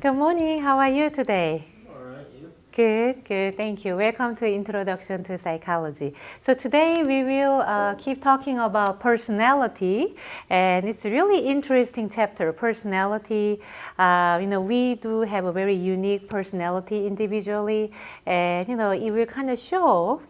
Good morning. How are you today? All right, you? Good, good. Thank you. Welcome to Introduction to Psychology. So today we will keep talking about personality, and it's a really interesting chapter. Personality. We do have a very unique personality individually, and it will kind of show,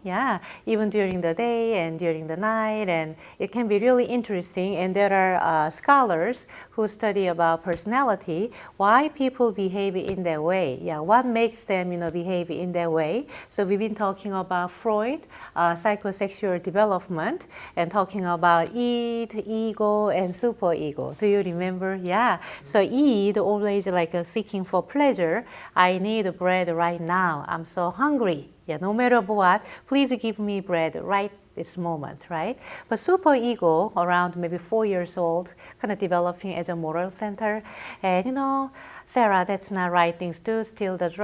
even during the day and during the night, and it can be really interesting. And there are scholars who study about personality, why people behave in that way. What makes them, behave in that way. So we've been talking about Freud, psychosexual development, and talking about id, ego, and superego. Do you remember? Yeah. So id, always like seeking for pleasure. I need bread right now. I'm so hungry. No matter what, please give me bread right this moment, right? But superego, around maybe 4 years old, kind of developing as a moral center, and Sarah, that's not right things to steal those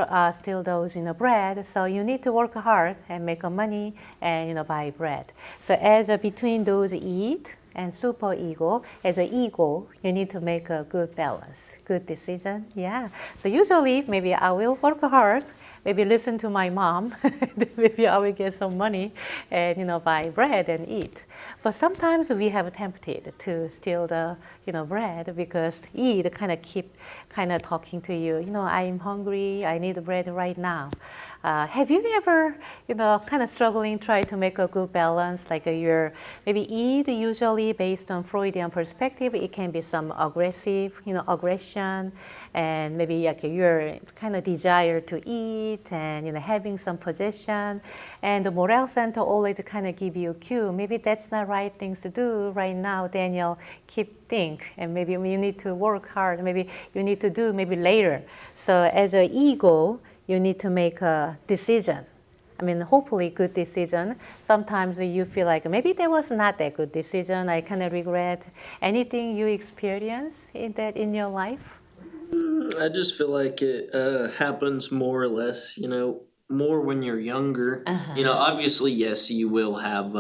bread. So you need to work hard and make money and buy bread. So as between those id and superego, as an ego, you need to make a good balance, good decision. Yeah. So usually, maybe I will work hard. Maybe listen to my mom. Maybe I will get some money and buy bread and eat. But sometimes we have tempted to steal the bread because id keep talking to you. I'm hungry. I need bread right now. Have you ever kind of struggling try to make a good balance, like your maybe id usually based on Freudian perspective, it can be some aggressive aggression, and maybe like your kind of desire to eat and having some possession, and the moral center always kind of give you a cue. Maybe that's not right things to do right now, Daniel. Keep think, and maybe you need to work hard. Maybe you need to do maybe later. So as an ego, you need to make a decision. I mean, hopefully good decision. Sometimes you feel like maybe that was not that good decision. I kind of regret. Anything you experience in your life? I just feel like it happens more or less, more when you're younger. Obviously, yes, you will have,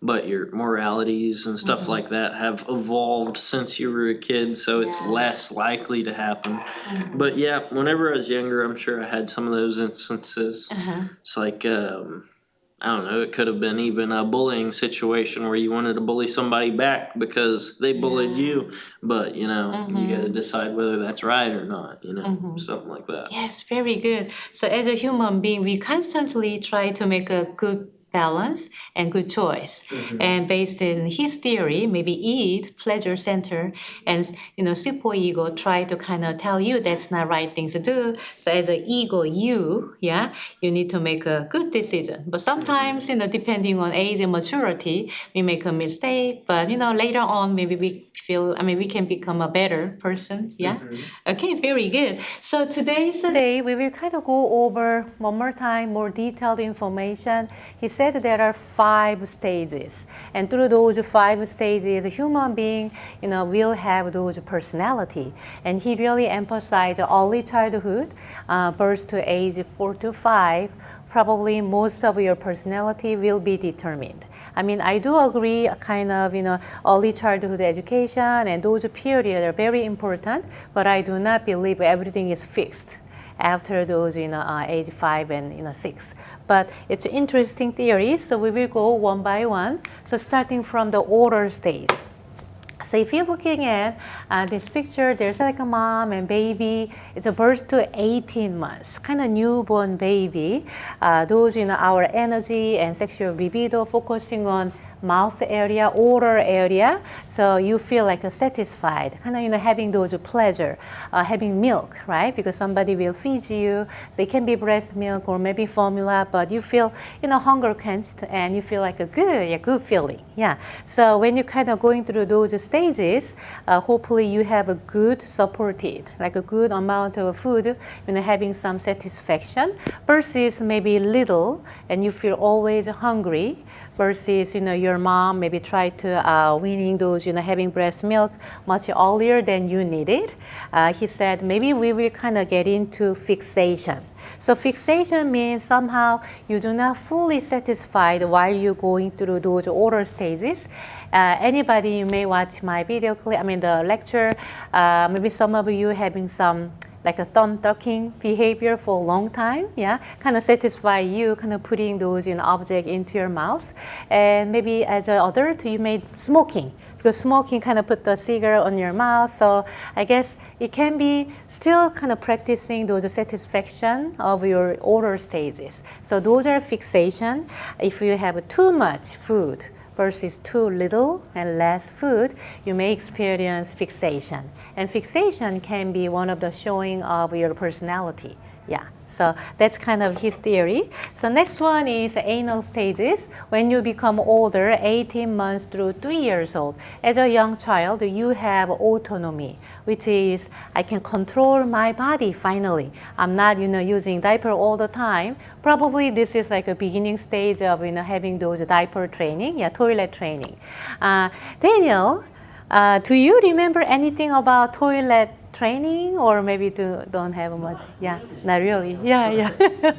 but your moralities and stuff like that have evolved since you were a kid, so it's less likely to happen. But yeah, whenever I was younger, I'm sure I had some of those instances. It's like, I don't know, it could have been even a bullying situation where you wanted to bully somebody back because they bullied you, but you got to decide whether that's right or not, something like that. Yes, very good. So as a human being, we constantly try to make a good balance and good choice. And based in his theory, maybe id, pleasure center, and superego try to kind of tell you that's not right thing to do. So as an ego, you need to make a good decision. But sometimes, depending on age and maturity, we make a mistake. But later on, maybe we can become a better person. Yeah. Okay, very good. So today we will kind of go over one more time more detailed information. He said there are 5 stages, and through those 5 stages, a human being, will have those personality. And he really emphasized early childhood, birth to age 4 to 5. Probably most of your personality will be determined. I mean, I do agree, kind of, early childhood education and those periods are very important, but I do not believe everything is fixed after those, age 5 and 6. But it's interesting theory, so we will go one by one. So starting from the older stage. So if you're looking at this picture, there's like a mom and baby. It's a birth to 18 months, kind of newborn baby. Those, our energy and sexual libido focusing on mouth area, oral area, so you feel like satisfied, kind of having those pleasure, having milk, right? Because somebody will feed you, so it can be breast milk or maybe formula, but you feel hunger quenched and you feel like a good feeling. Yeah. So when you're kind of going through those stages, hopefully you have a good supported, like a good amount of food, having some satisfaction, versus maybe little and you feel always hungry, versus your mom maybe try to weaning those having breast milk much earlier than you needed. He said maybe we will kind of get into fixation. So fixation means somehow you do not fully satisfied while you're going through those oral stages. Anybody, you may watch my video clip, the lecture, maybe some of you having some like a thumb-tucking behavior for a long time, yeah, kind of satisfy you, kind of putting those object into your mouth. And maybe as an adult, you may smoking, because smoking kind of put the cigarette on your mouth. So I guess it can be still kind of practicing those satisfaction of your oral stages. So those are fixation. If you have too much food versus too little and less food, you may experience fixation. And fixation can be one of the showing of your personality. Yeah, so that's kind of his theory. So next one is anal stages. When you become older, 18 months through 3 years old, as a young child, you have autonomy, which is I can control my body finally. I'm not, using diaper all the time. Probably this is like a beginning stage of, having those diaper training, toilet training. Daniel, do you remember anything about toilet training, or maybe don't have much? Yeah, not really. Yeah,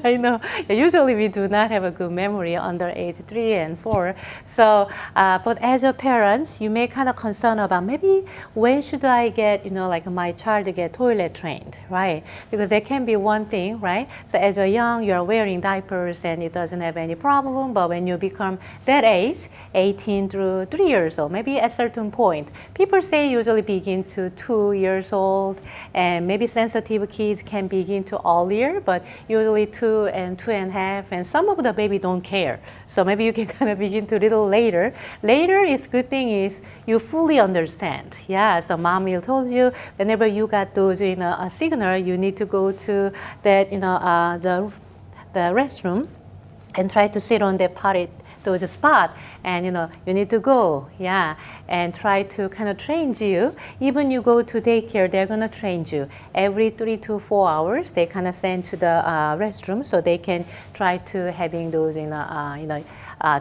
I know. Usually we do not have a good memory under age 3 and 4. So, but as a parent, you may kind of concern about maybe when should I get, like my child to get toilet trained, right? Because there can be one thing, right? So as a young, you're wearing diapers and it doesn't have any problem. But when you become that age, 18 through 3 years old, maybe at a certain point, people say usually begin to 2 years old. And maybe sensitive kids can begin to earlier, but usually 2 and 2.5, and some of the baby don't care. So maybe you can kind of begin to a little later. Later is good thing is you fully understand. Yeah, so mom will told you whenever you got those a signal, you need to go to that the restroom and try to sit on that potty the spot, and you need to go, and try to kind of train you. Even you go to daycare, they're gonna train you every 3 to 4 hours. They kind of send to the restroom so they can try to having those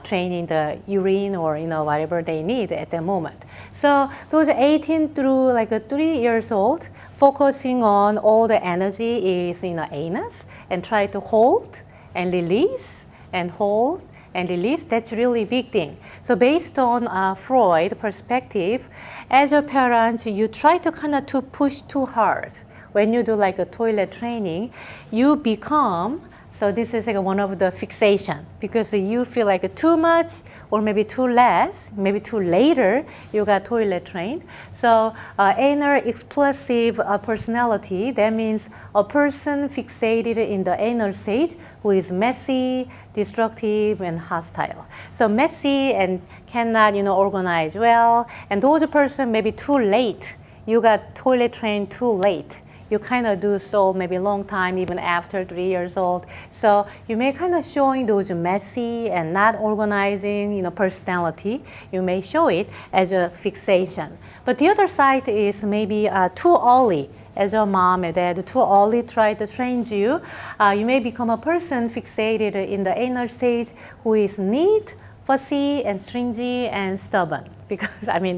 training the urine or whatever they need at the moment. So those 18 through like 3 years old, focusing on all the energy is anus, and try to hold and release and hold and release. That's really big thing. So based on Freud perspective, as a parent, you try to kind of to push too hard. When you do like a toilet training, you become, so this is like one of the fixation, because you feel like too much or maybe too less, maybe too later, you got toilet trained. So anal explosive personality, that means a person fixated in the anal stage who is messy, destructive, and hostile. So messy and cannot, organize well, and those person maybe too late. You got toilet trained too late. You kind of do so maybe long time, even after 3 years old. So you may kind of showing those messy and not organizing, personality. You may show it as a fixation. But the other side is maybe too early. As a mom and dad, too early try to train you. You may become a person fixated in the anal stage who is neat, fussy, and stringy, and stubborn. Because,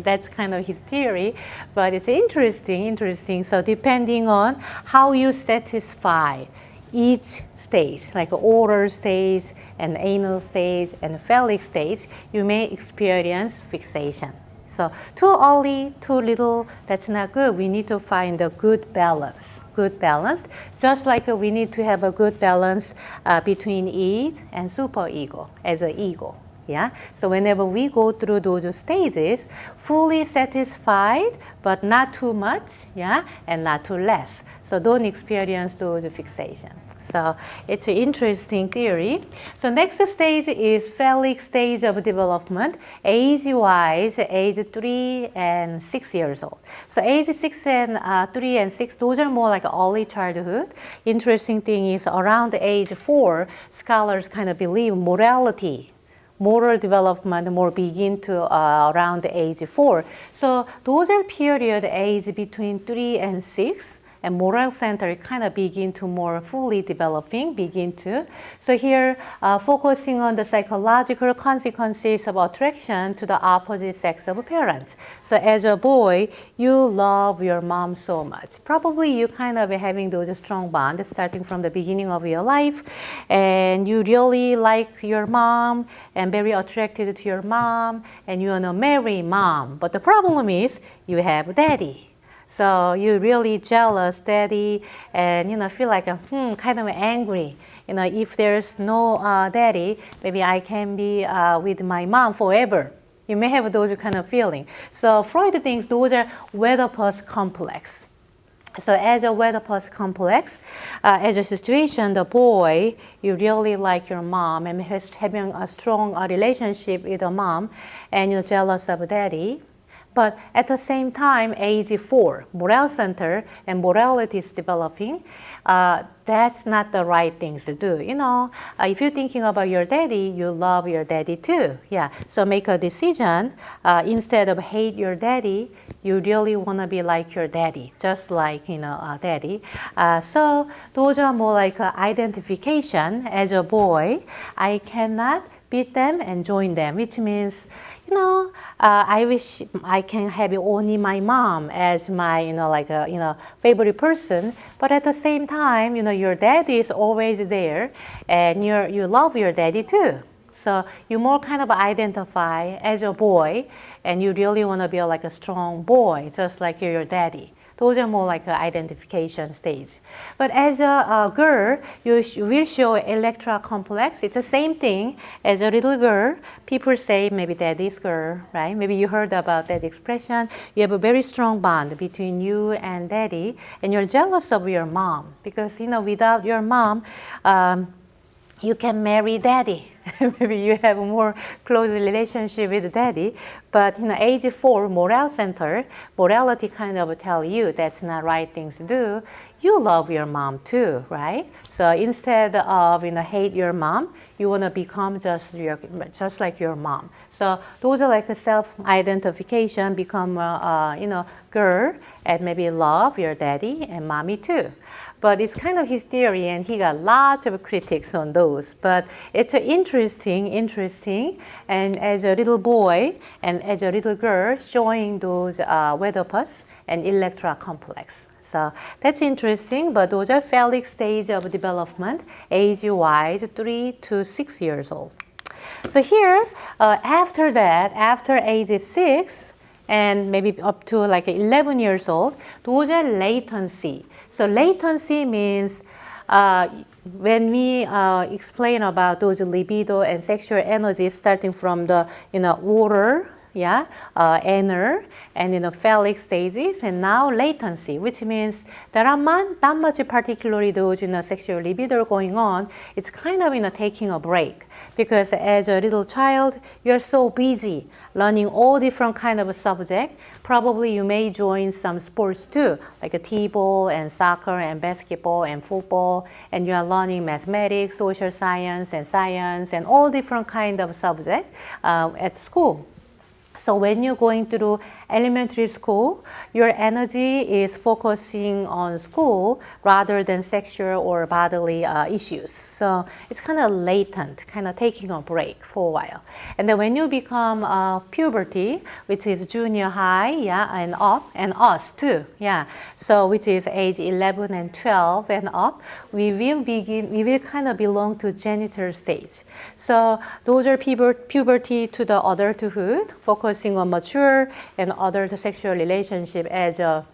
that's kind of his theory, but it's interesting. So depending on how you satisfy each stage, like oral stage, and anal stage, and phallic stage, you may experience fixation. So too early, too little, that's not good. We need to find a good balance. Just like we need to have a good balance between id and superego as an ego. Yeah. So whenever we go through those stages, fully satisfied, but not too much, and not too less. So don't experience those fixations. So it's an interesting theory. So next stage is phallic stage of development, age-wise, age 3 and 6 years old. So age 6 and 3 and 6, those are more like early childhood. Interesting thing is around age 4, scholars kind of believe moral development more begin to around age 4. So those are period age between 3 and 6, and moral center kind of begin to more fully developing, So here, focusing on the psychological consequences of attraction to the opposite sex of a parent. So as a boy, you love your mom so much. Probably you kind of having those strong bonds starting from the beginning of your life, and you really like your mom and very attracted to your mom, and you want to marry mom. But the problem is you have daddy. So you're really jealous, daddy, and feel like kind of angry. If there's no daddy, maybe I can be with my mom forever. You may have those kind of feeling. So Freud thinks those are Oedipus complex. So as a Oedipus complex, as a situation, the boy, you really like your mom and having a strong relationship with the mom, and you're jealous of daddy. But at the same time, age 4, morale center and morality is developing. That's not the right things to do. If you're thinking about your daddy, you love your daddy too. Yeah. So make a decision. Instead of hate your daddy, you really want to be like your daddy, just like daddy. So those are more like identification. As a boy, I cannot beat them and join them, which means, I wish I can have only my mom as my, favorite person. But at the same time, your daddy is always there, and you love your daddy too. So you more kind of identify as a boy, and you really want to be like a strong boy, just like your daddy. Those are more like an identification stage. But as a girl, you will show Electra complex. It's the same thing as a little girl. People say maybe daddy's girl, right? Maybe you heard about that expression. You have a very strong bond between you and daddy, and you're jealous of your mom because, without your mom, you can marry daddy. Maybe you have a more close relationship with daddy. But age 4, morale center, morality kind of tell you that's not right things to do. You love your mom too, right? So instead of hate your mom, you want to become just like your mom. So those are like a self-identification, become girl, and maybe love your daddy and mommy too. But it's kind of his theory, and he got lots of critics on those. But it's interesting, and as a little boy and as a little girl, showing those Oedipus and Electra complex. So that's interesting, but those are phallic stage of development, age-wise, 3 to 6 years old. So here, after that, after age 6, and maybe up to like 11 years old, those are latency. So latency means when we explain about those libido and sexual energy starting from the water, inner and phallic stages, and now latency, which means there are not much particularly those sexual libido going on. It's kind of taking a break, because as a little child you're so busy learning all different kind of subject. Probably you may join some sports too, like a t-ball and soccer and basketball and football, and you are learning mathematics, social science and all different kind of subject at school. So when you're going through elementary school, your energy is focusing on school rather than sexual or bodily issues. So it's kind of latent, kind of taking a break for a while. And then when you become puberty, which is junior high, and up, and us too, so which is age 11 and 12 and up, we will kind of belong to genital stage. So those are puberty to the adulthood, focusing on mature and other sexual relationship as a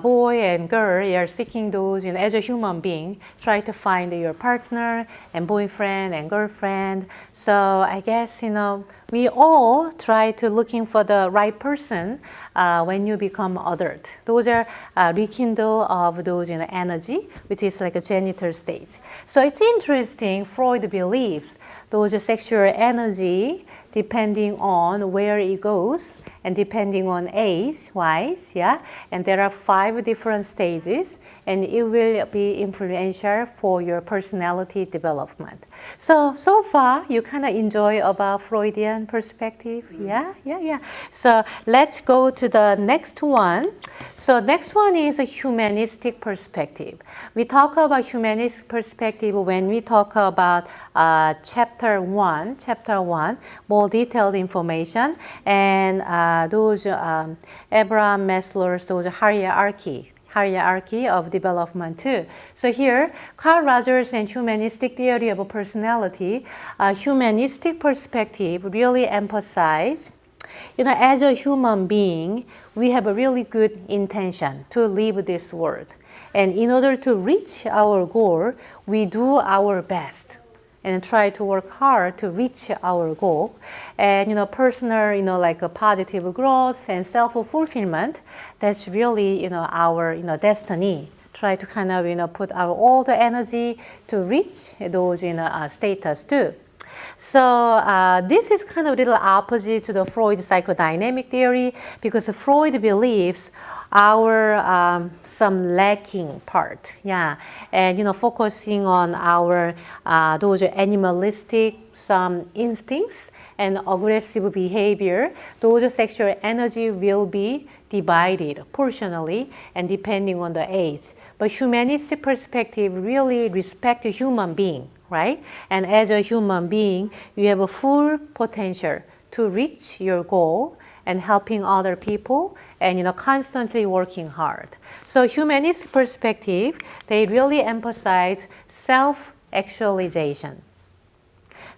boy and girl. You're seeking those as a human being, try to find your partner and boyfriend and girlfriend. So I guess we all try to looking for the right person when you become adult. Those are rekindle of those energy, which is like a genital stage. So it's interesting. Freud believes those sexual energy, depending on where it goes and depending on age-wise, and there are 5 different stages, and it will be influential for your personality development. So far, you kind of enjoy about Freudian perspective, yeah. So let's go to the next one. So next one is a humanistic perspective. We talk about humanistic perspective when we talk about chapter 1, more detailed information, and those Abraham Maslow's those hierarchy of development too. So here, Carl Rogers and humanistic theory of personality, humanistic perspective really emphasize As a human being, we have a really good intention to leave this world. And in order to reach our goal, we do our best and try to work hard to reach our goal. And personal, like a positive growth and self-fulfillment, that's really, our, destiny. Try to kind of, put our all the energy to reach those, status too. So this is kind of a little opposite to the Freud psychodynamic theory, because Freud believes our some lacking part, and focusing on our those animalistic some instincts and aggressive behavior. Those sexual energy will be divided portionally and depending on the age. But humanistic perspective really respect the human being, right? And as a human being, you have a full potential to reach your goal and helping other people and constantly working hard. So humanistic perspective, they really emphasize self-actualization.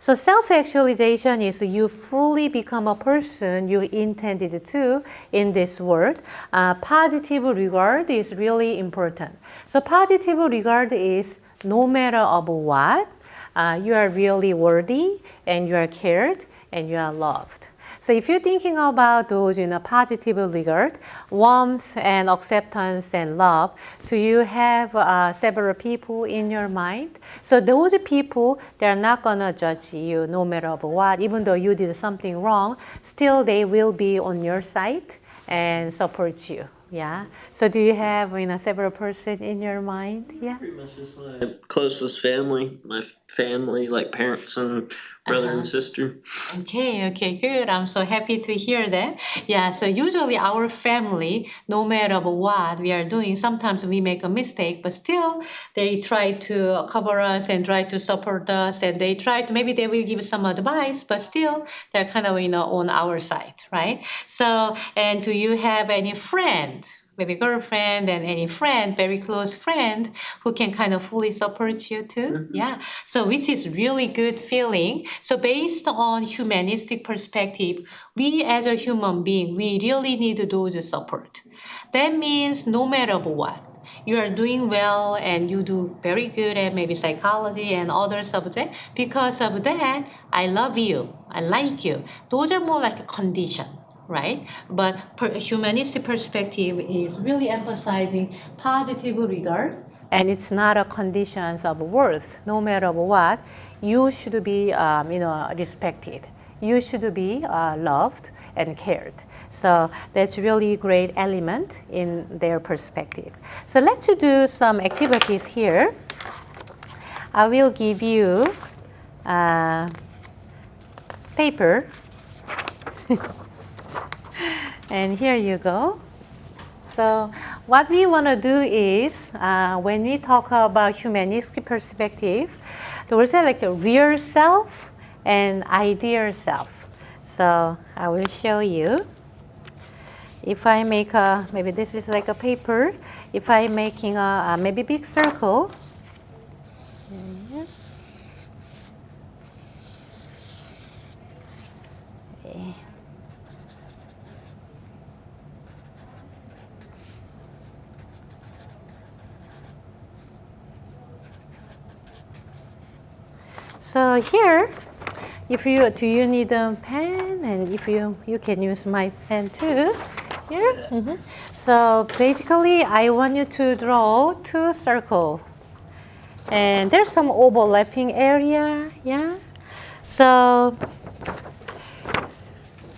So self-actualization is you fully become a person you intended to in this world. Positive regard is really important. So positive regard is no matter of what, you are really worthy and you are cared and you are loved. So if you're thinking about those positive regard, warmth and acceptance and love, do you have several people in your mind? So those people, they're not gonna judge you no matter what, even though you did something wrong, still they will be on your side and support you. Yeah. So do you have several person in your mind? Yeah. Pretty much just my closest family, my family, like parents and brother and sister. Okay, good. I'm so happy to hear that. Yeah, so usually our family, no matter what we are doing, sometimes we make a mistake, but still they try to cover us and try to support us, and they try to, maybe they will give some advice, but still they're kind of, on our side, right? So, and do you have any friend? Maybe girlfriend and any friend, very close friend who can kind of fully support you too. Mm-hmm. Yeah. So which is really good feeling. So based on humanistic perspective, we as a human being, we really need those support. That means no matter what, you are doing well and you do very good at maybe psychology and other subjects. Because of that, I love you, I like you. Those are more like a condition. Right? But humanistic perspective is really emphasizing positive regard, and it's not a conditions of worth. No matter what, you should be, respected. You should be loved and cared. So that's really great element in their perspective. So let's do some activities here. I will give you paper. And here you go. So what we want to do is, when we talk about humanistic perspective, there is like a real self and ideal self. So I will show you. If I make maybe this is like a paper. If I'm making a maybe big circle. Okay. So here, if you need a pen, and if you can use my pen too. Here. Mm-hmm. So basically, I want you to draw two circles, and there's some overlapping area. Yeah. So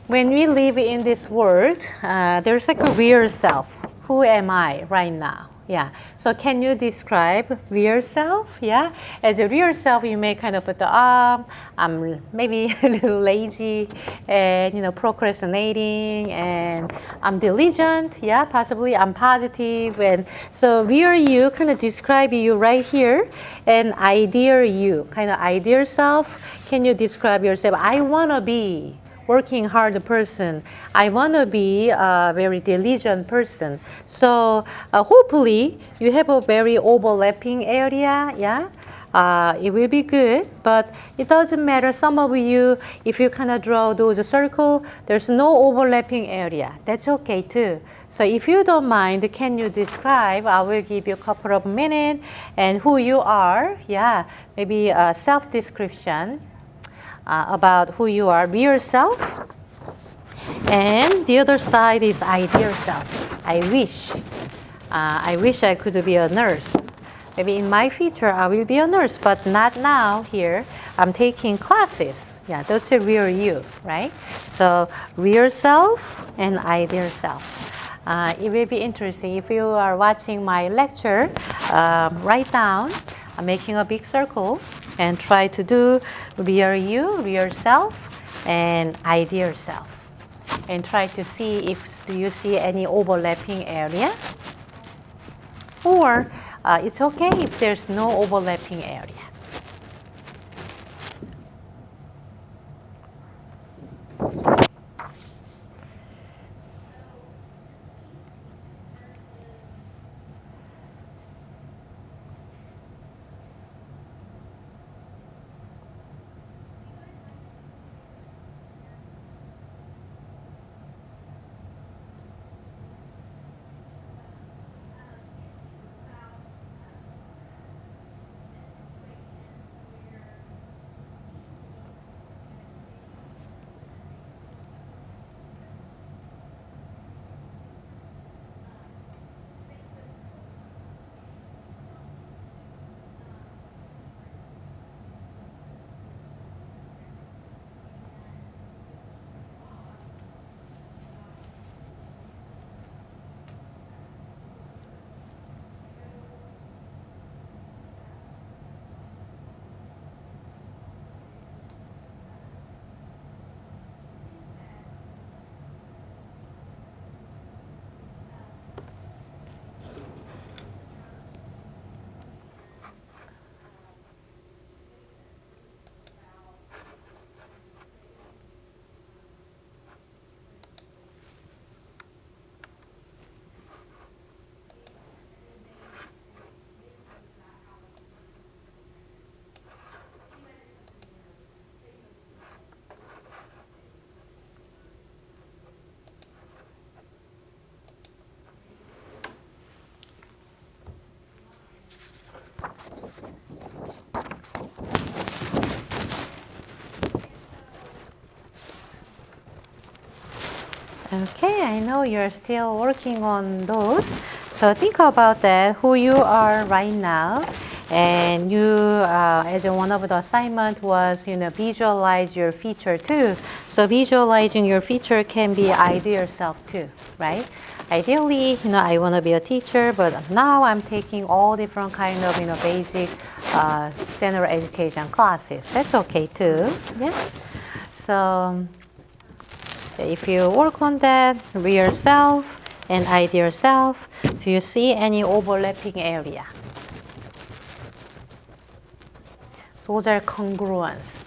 when we live in this world, there's like a real self. Who am I right now? Yeah. So can you describe real self? Yeah. As a real self, you may kind of put the I'm maybe a little lazy and procrastinating, and I'm diligent. Yeah. Possibly I'm positive, and so real you kind of describe you right here, and ideal you kind of ideal self. Can you describe yourself? I wanna be working hard person. I want to be a very diligent person. So hopefully you have a very overlapping area, yeah. it will be good, but it doesn't matter. Some of you, if you kind of draw those circle, there's no overlapping area. That's okay too. So if you don't mind, can you describe? I will give you a couple of minutes and who you are. Yeah, maybe a self-description about who you are, real self. And the other side is ideal self. I wish I could be a nurse. Maybe in my future I will be a nurse, but not now here. I'm taking classes. Yeah, that's a real you, right? So real self and ideal self. It will be interesting. If you are watching my lecture, write down, making a big circle, and try to do real you, real self, and ideal self. And try to see if do you see any overlapping area, or it's okay if there's no overlapping area. Okay, I know you're still working on those. So think about that, who you are right now. And you, as one of the assignment was, visualize your future too. So visualizing your future can be ideal self too, right? Ideally, I want to be a teacher, but now I'm taking all different kind of, basic general education classes. That's okay too, yeah? So if you work on that, real self and ideal self, do you see any overlapping area? Those are congruence,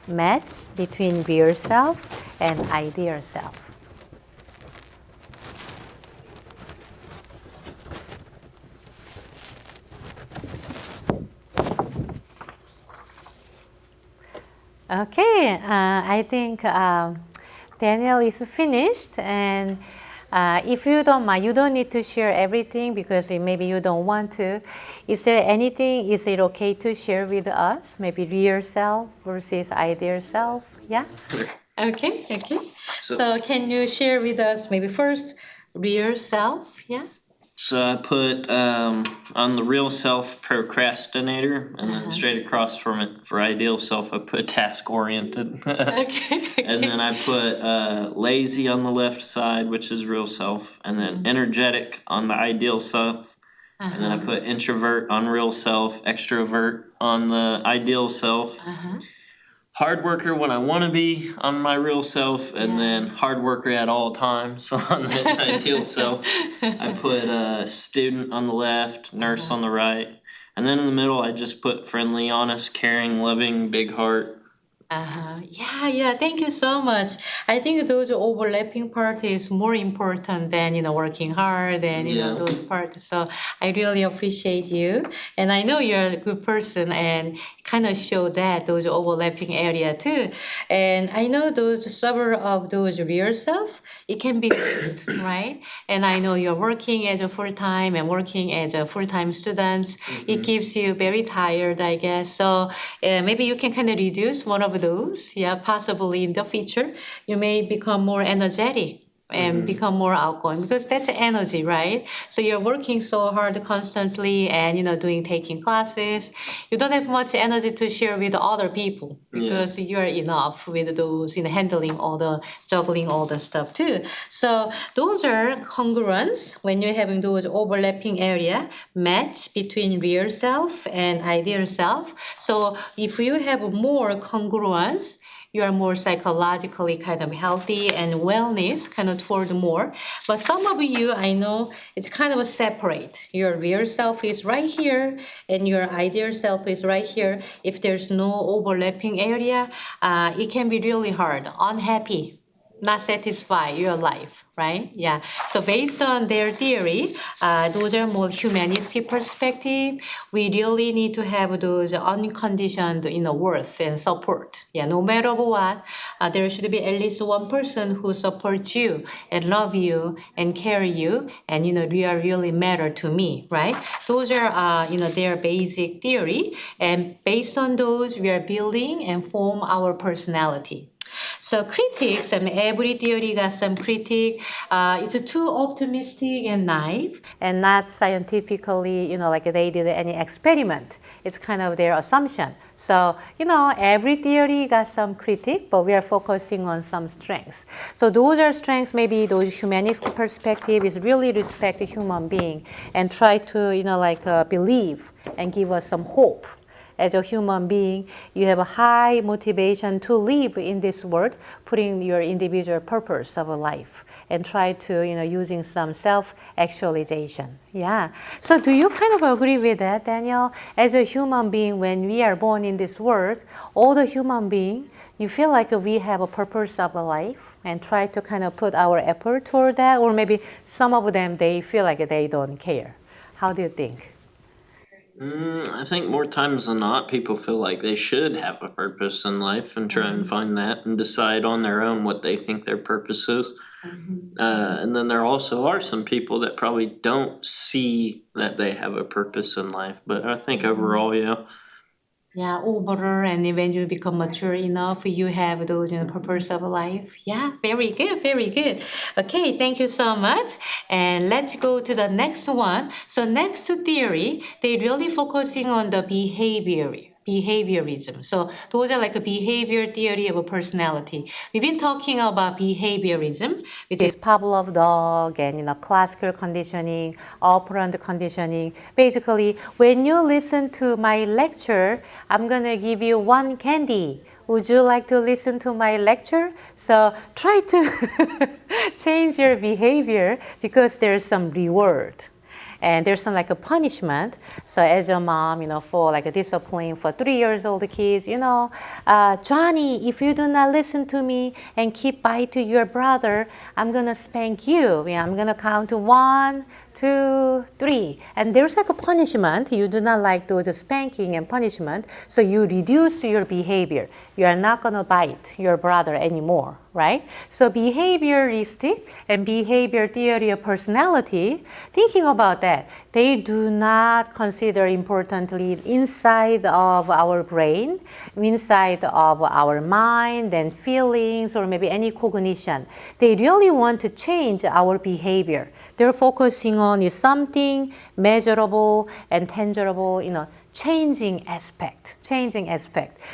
match between real self and ideal self. Okay, I think Daniel is finished, and if you don't mind, you don't need to share everything because maybe you don't want to. Is there anything, is it okay to share with us? Maybe real self versus ideal self? Yeah? Okay, okay. So can you share with us maybe first real self? Yeah? So I put on the real self procrastinator, and then straight across from it for ideal self I put task oriented. Okay. And then I put lazy on the left side, which is real self, and then energetic on the ideal self. And then I put introvert on real self, extrovert on the ideal self. Hard worker when I want to be on my real self, and then hard worker at all times on the ideal self. I put student on the left, nurse on the right, and then in the middle I just put friendly, honest, caring, loving, big heart. Yeah. Thank you so much. I think those overlapping part is more important than working hard and Yeah. those parts. So I really appreciate you, and I know you're a good person and kind of show that those overlapping area too. And I know those several of those real self it can be fixed, right? And I know you're working as a full time and working as a full time student. It keeps you very tired, I guess. So maybe you can kind of reduce one of those. Yeah, possibly in the future, you may become more energetic and become more outgoing because that's energy, right? So you're working so hard constantly and doing taking classes. You don't have much energy to share with other people because you are enough with those handling all the juggling all the stuff too. So those are congruence when you're having those overlapping area match between real self and ideal self. So if you have more congruence, you are more psychologically kind of healthy and wellness kind of toward more. But some of you, I know, it's kind of a separate. Your real self is right here and your ideal self is right here. If there's no overlapping area, it can be really hard, unhappy, not satisfy your life, right? Yeah. So based on their theory, those are more humanistic perspective. We really need to have those unconditioned, worth and support. Yeah. No matter what, there should be at least one person who supports you and love you and carry you, and you are really matter to me, right? Those are, their basic theory, and based on those, we are building and form our personality. So critics, I mean, every theory got some critic. It's too optimistic and naive, and not scientifically, like they did any experiment. It's kind of their assumption. So, every theory got some critic, but we are focusing on some strengths. So those are strengths, maybe those humanistic perspective is really respect the human being and try to, believe and give us some hope. As a human being, you have a high motivation to live in this world, putting your individual purpose of a life and try to, using some self-actualization. Yeah. So do you kind of agree with that, Daniel? As a human being, when we are born in this world, all the human being, you feel like we have a purpose of a life and try to kind of put our effort toward that, or maybe some of them, they feel like they don't care. How do you think? I think more times than not, people feel like they should have a purpose in life and try and find that and decide on their own what they think their purpose is. And then there also are some people that probably don't see that they have a purpose in life. But I think overall, yeah. Yeah, overall, and when you become mature enough, you have those purpose of life. Yeah, very good, very good. Okay, thank you so much. And let's go to the next one. So next to theory, they really focusing on the behaviorism. So those are like a behavior theory of a personality. We've been talking about behaviorism, which is Pavlov dog and classical conditioning, operant conditioning. Basically, when you listen to my lecture, I'm gonna give you one candy. Would you like to listen to my lecture? So try to change your behavior because there's some reward. And there's some like a punishment. So as a mom, for like a discipline for 3 years old kids, Johnny, if you do not listen to me and keep by to your brother, I'm gonna spank you. I'm gonna count to 1, 2, 3. And there's like a punishment. You do not like those spanking and punishment, so you reduce your behavior. You are not gonna bite your brother anymore, right? So behavioristic and behavior theory of personality, thinking about that, they do not consider importantly inside of our brain, inside of our mind and feelings or maybe any cognition. They really want to change our behavior. They're focusing on is something measurable and tangible, changing aspect.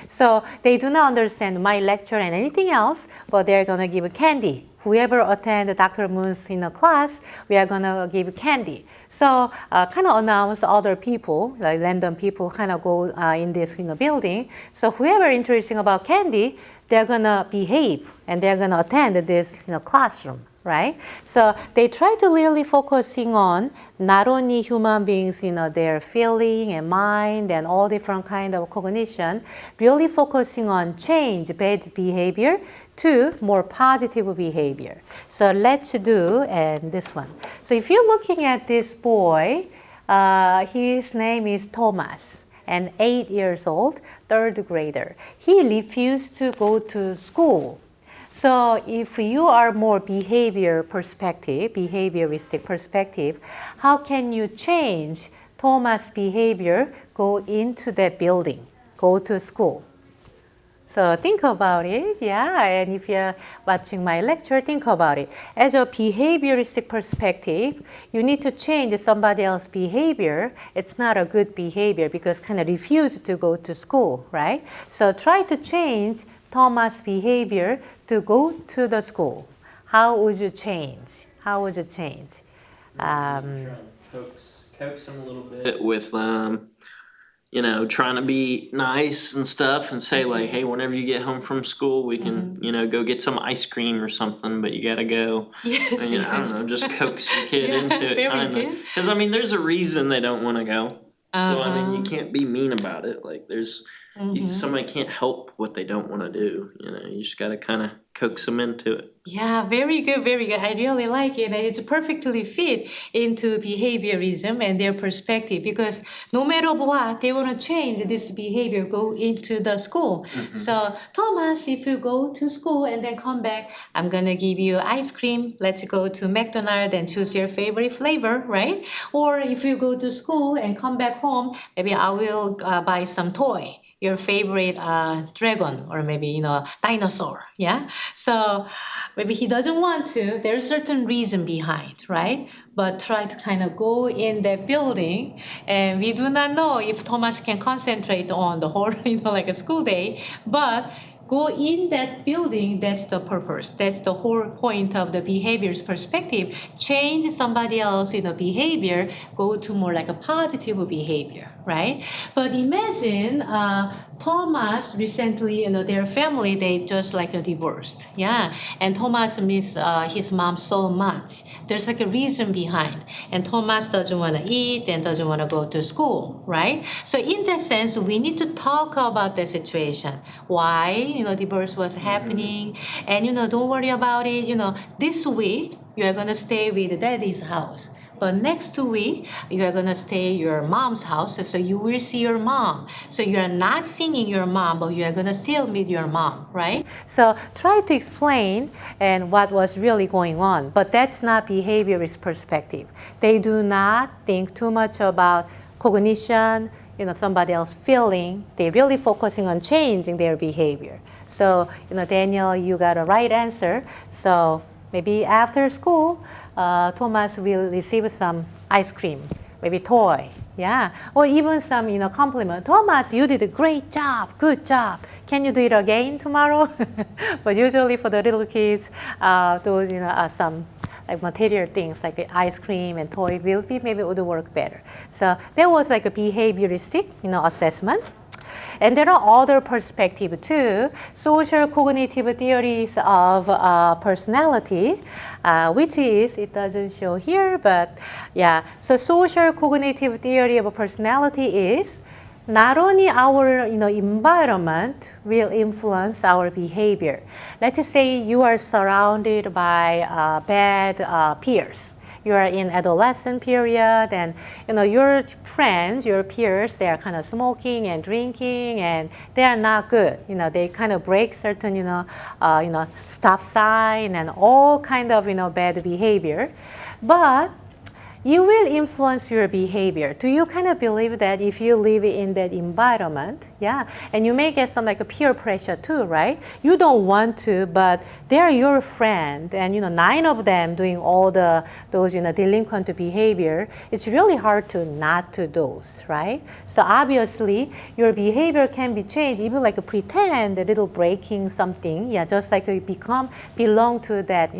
So they do not understand my lecture and anything else, but they're going to give candy. Whoever attend Dr. Moon's class, we are going to give candy. So kind of announce other people, like random people kind of go in this building. So whoever interested about candy, they're going to behave and they're going to attend this classroom. right? So they try to really focusing on not only human beings, their feeling and mind and all different kind of cognition, really focusing on change bad behavior to more positive behavior. So let's do and this one. So if you're looking at this boy, his name is Thomas and 8 years old, third grader. He refused to go to school. So if you are more behavioristic perspective, how can you change Thomas' behavior, go into that building, go to school? So think about it, yeah, and if you're watching my lecture, think about it. As a behavioristic perspective, you need to change somebody else's behavior. It's not a good behavior because kind of refuse to go to school, right? So try to change Thomas' behavior to go to the school. How would you change? How would you change? Try and coax him a little bit with trying to be nice and stuff and say like, hey, whenever you get home from school, we can, go get some ice cream or something, but you gotta go. Yes, And, I don't know, just coax your kid into it kind of. Because, there's a reason they don't want to go. So, you can't be mean about it. Like, somebody can't help what they don't want to do. You just gotta kind of coax them into it. Yeah, very good, very good. I really like it. And it's perfectly fit into behaviorism and their perspective because no matter what, they want to change this behavior, go into the school. So, Thomas, if you go to school and then come back, I'm going to give you ice cream. Let's go to McDonald's and choose your favorite flavor, right? Or if you go to school and come back home, maybe I will buy some toy. Your favorite dragon or maybe dinosaur, yeah. So maybe he doesn't want to. There's a certain reason behind, right? But try to kind of go in that building, and we do not know if Thomas can concentrate on the whole, like a school day, but go in that building, that's the purpose. That's the whole point of the behavior's perspective. Change somebody else's behavior, go to more like a positive behavior, right? But imagine Thomas recently, their family, they just like divorced, yeah. And Thomas miss his mom so much. There's like a reason behind. And Thomas doesn't want to eat and doesn't want to go to school, right? So in that sense, we need to talk about the situation. Why, divorce was happening. And, don't worry about it. This week, you are going to stay with daddy's house. But next 2 weeks, you are going to stay at your mom's house, so you will see your mom. So you are not seeing your mom, but you are going to still meet your mom, right? So try to explain and what was really going on. But that's not behaviorist perspective. They do not think too much about cognition, somebody else feeling. They're really focusing on changing their behavior. So, Daniel, you got a right answer. So maybe after school, Thomas will receive some ice cream, maybe toy, yeah, or even some, compliment. Thomas, you did a great job, good job. Can you do it again tomorrow? But usually for the little kids, those, are some like material things like the ice cream and toy will be maybe would work better. So there was like a behavioristic, assessment. And there are other perspectives too, social cognitive theories of personality, which is, it doesn't show here, but yeah. So social cognitive theory of personality is not only our environment will influence our behavior. Let's just say you are surrounded by bad peers. You are in adolescent period and your friends, your peers, they are kind of smoking and drinking and they are not good. They kind of break certain stop sign and all kind of bad behavior. But you will influence your behavior. Do you kind of believe that if you live in that environment, yeah, and you may get some like a peer pressure too, right? You don't want to, but they're your friend, and 9 of them doing all those delinquent behavior. It's really hard to not to those, right? So obviously your behavior can be changed, even like a pretend a little breaking something, yeah, just like you belong to that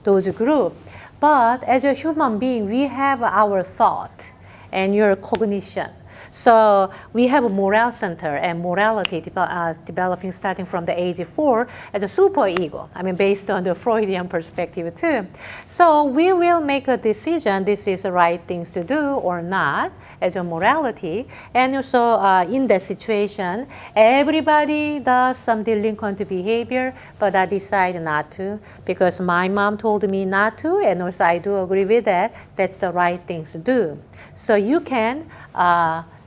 those group. But as a human being, we have our thought and your cognition. So we have a morale center and morality developing starting from the age 4 as a superego. I mean, based on the Freudian perspective too. So we will make a decision, this is the right things to do or not as a morality. And also in that situation, everybody does some delinquent behavior, but I decide not to because my mom told me not to, and also I do agree with that. That's the right things to do. So you can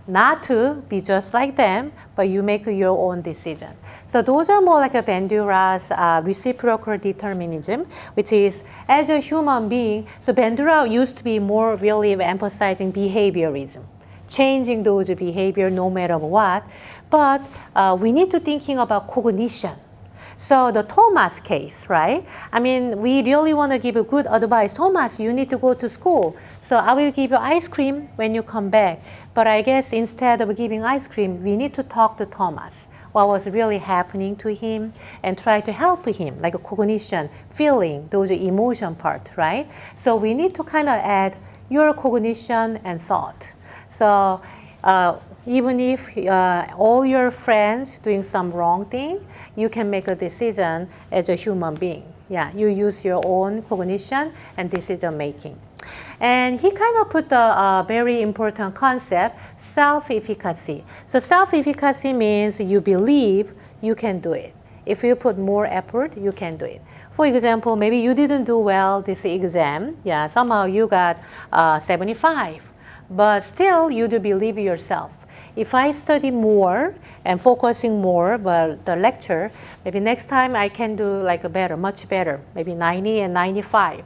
not to be just like them, but you make your own decision. So those are more like a Bandura's reciprocal determinism, which is as a human being. So Bandura used to be more really emphasizing behaviorism, changing those behavior no matter what. But we need to thinking about cognition. So the Thomas case, right? I mean, we really want to give a good advice. Thomas, you need to go to school. So I will give you ice cream when you come back. But I guess instead of giving ice cream, we need to talk to Thomas. What was really happening to him and try to help him, like a cognition, feeling, those emotion part, right? So we need to kind of add your cognition and thought. So even if all your friends doing some wrong thing, you can make a decision as a human being. Yeah, you use your own cognition and decision making. And he kind of put a very important concept, self-efficacy. So self-efficacy means you believe you can do it. If you put more effort, you can do it. For example, maybe you didn't do well this exam. Yeah, somehow you got 75, but still you do believe yourself. If I study more and focusing more about the lecture, maybe next time I can do like a better, much better, maybe 90 and 95.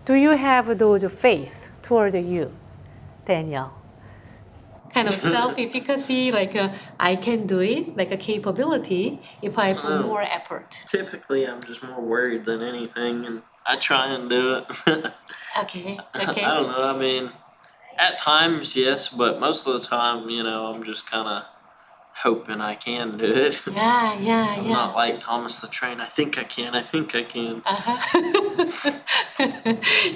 Do you have those faith toward you, Daniel? Kind of self-efficacy, like I can do it, like a capability if I put more effort. Typically, I'm just more worried than anything, and I try and do it. Okay, I okay. don't know. I mean, at times, yes, but most of the time, I'm just kind of hoping I can do it. Yeah, yeah, I'm yeah. not like Thomas the Train. I think I can. I think I can.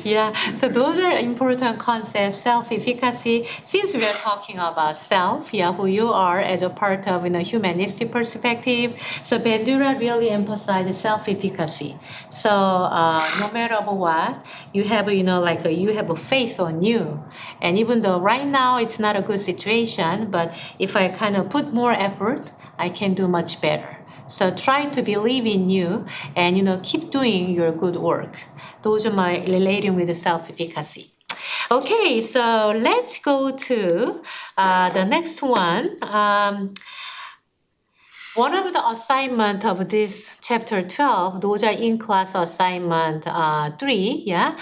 Yeah, so those are important concepts, self-efficacy. Since we are talking about self, yeah, who you are as a part of humanistic perspective, so Bandura really emphasizes self-efficacy. So no matter what, you have, you have a faith on you. And even though right now it's not a good situation, but if I kind of put more effort, I can do much better. So try to believe in you and keep doing your good work. Those are my relating with the self-efficacy. Okay, so let's go to the next one. One of the assignment of this chapter 12, those are in-class assignment 3, yeah.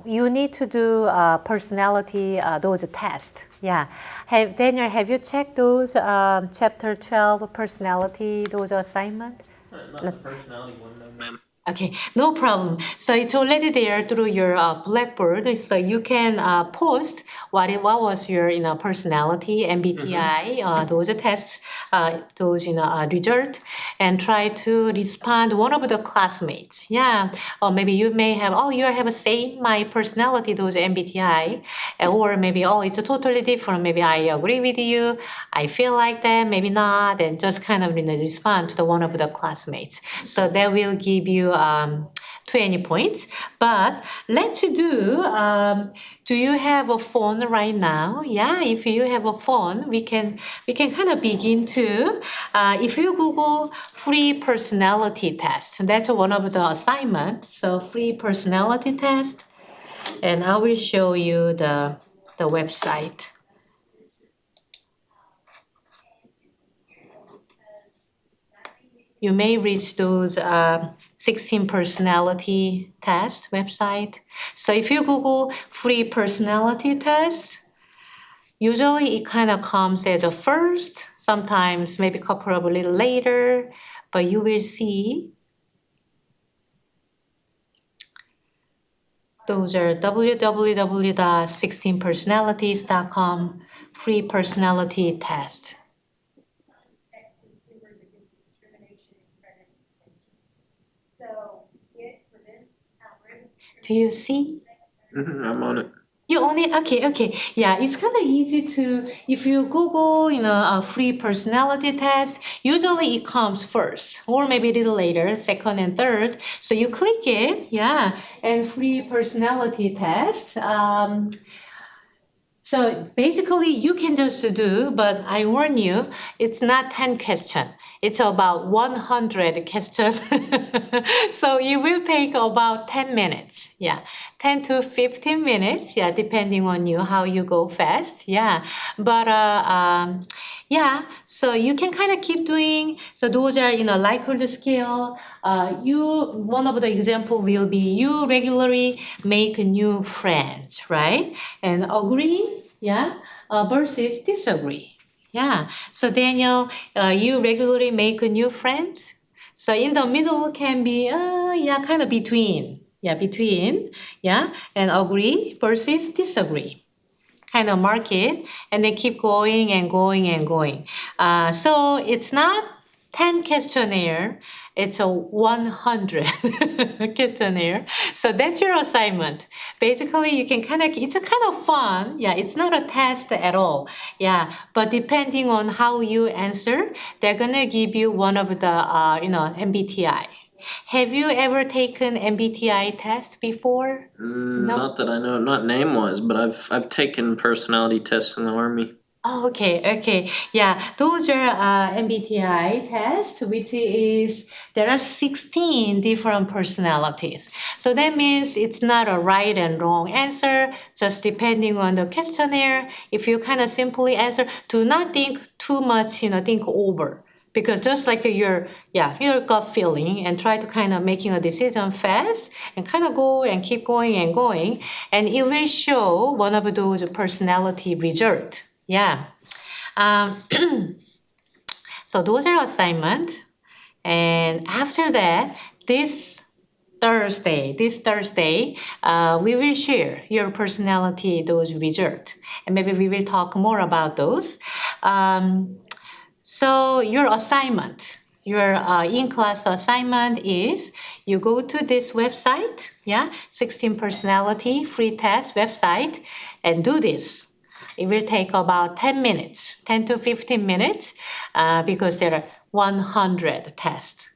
You need to do personality, those tests, yeah. Daniel, have you checked those chapter 12 personality, those assignment? Not the personality one, no, ma'am. Okay, no problem. So it's already there through your Blackboard, so you can post what was your personality, MBTI, those tests, those result, and try to respond one of the classmates. Yeah, or maybe you may have you have a same my personality, those MBTI, or maybe it's totally different. Maybe I agree with you, I feel like that, maybe not, and just kind of respond to the one of the classmates. So that will give you 20 points. But let's do you have a phone right now? Yeah, if you have a phone, we can kind of begin to, if you Google free personality test, that's one of the assignment. So free personality test, and I will show you the website. You may reach those 16 personality test website. So if you Google free personality test, usually it kind of comes as a first, sometimes maybe a couple of a little later, but you will see those are www.16personalities.com free personality test. Do you see? I'm on it. You own it? Okay, okay. Yeah, it's kind of easy to, if you Google, a free personality test, usually it comes first, or maybe a little later, second and third. So you click it, yeah, and free personality test. So basically, you can just do, but I warn you, it's not 10 questions. It's about 100 questions. So it will take about 10 minutes. Yeah, 10 to 15 minutes. Yeah, depending on you, how you go fast. Yeah, but yeah, so you can kind of keep doing. So those are, Likert scale. One of the example will be you regularly make new friends, right? And agree, yeah, versus disagree. Yeah. So Daniel, you regularly make a new friend. So in the middle can be, yeah, kind of between. Yeah, between. Yeah, and agree versus disagree. Kind of mark it and then keep going and going and going. So it's not 10 questionnaire, it's a 100 questionnaire. So that's your assignment. Basically, you can it's a kind of fun. Yeah, it's not a test at all. Yeah, but depending on how you answer, they're gonna give you one of the, MBTI. Have you ever taken MBTI test before? No? Not that I know, not name wise, but I've taken personality tests in the army. Oh, okay, okay. Yeah, those are MBTI tests, which is there are 16 different personalities. So that means it's not a right and wrong answer, just depending on the questionnaire. If you kind of simply answer, do not think too much, think over. Because just like your gut feeling and try to kind of making a decision fast and kind of go and keep going and going, and it will show one of those personality result. Yeah. Um, so those are assignment. And after that, this Thursday, we will share your personality, those results. And maybe we will talk more about those. So your assignment, your in-class assignment is you go to this website, yeah, 16 personality free test website, and do this. It will take about 10 minutes, 10 to 15 minutes, because there are 100 tests.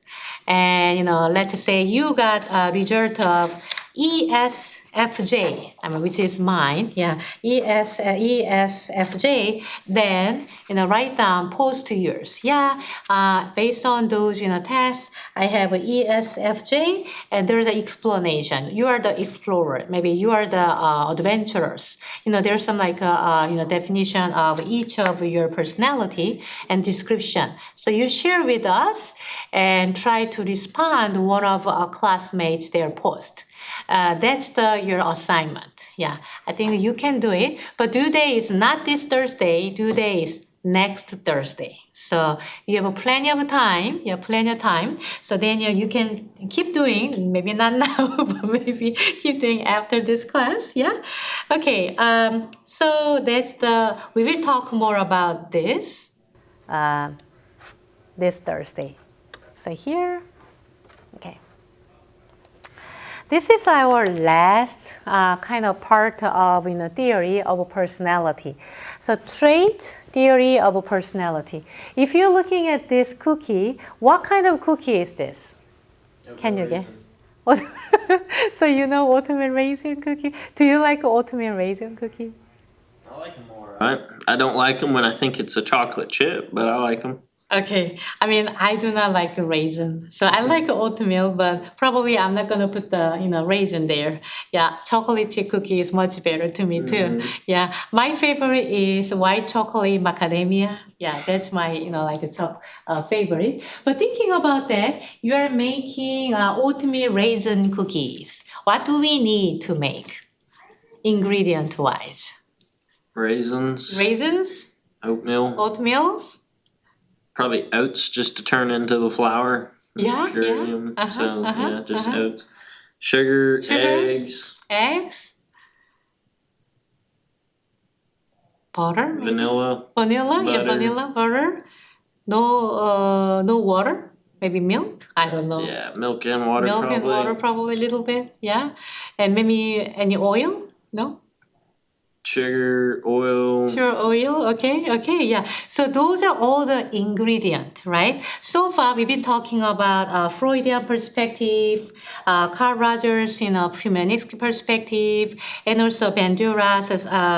And let's say you got a result of ESFJ, which is mine, yeah, ESFJ. Then write down post yours, yeah. Based on those tests, I have a ESFJ, and there's an explanation. You are the explorer, maybe you are the adventurers. There's some like definition of each of your personality and description. So you share with us and try to respond to one of our classmates their post. That's your assignment. Yeah, I think you can do it. But due date is not this Thursday. Due date is next Thursday. So you have plenty of time. Yeah, plenty of time. So Daniel, you can keep doing. Maybe not now, but maybe keep doing after this class. Yeah. Okay. So we will talk more about this this Thursday. So here. Okay. This is our last kind of part of theory of personality. So trait theory of personality. If you're looking at this cookie, what kind of cookie is this? Can you get? So oatmeal raisin cookie? Do you like oatmeal raisin cookie? I like them more. I don't like them when I think it's a chocolate chip, but I like them. Okay, I do not like raisin, so I like oatmeal, but probably I'm not gonna put the raisin there. Yeah, chocolate chip cookie is much better to me too. Yeah, my favorite is white chocolate macadamia. Yeah, that's my favorite. But thinking about that, you are making oatmeal raisin cookies. What do we need to make, ingredient wise? Raisins. Oatmeals. Probably oats just to turn into the flour. Yeah, Just oats. Sugars, eggs, butter, vanilla, butter. No water. Maybe milk. I don't know. Yeah, milk and water. And water probably a little bit. Yeah, and maybe any oil. No. sugar, oil. Sure, oil. Okay, yeah. So those are all the ingredients, right? So far, we've been talking about Freudian perspective, Carl Rogers, humanistic perspective, and also Bandura's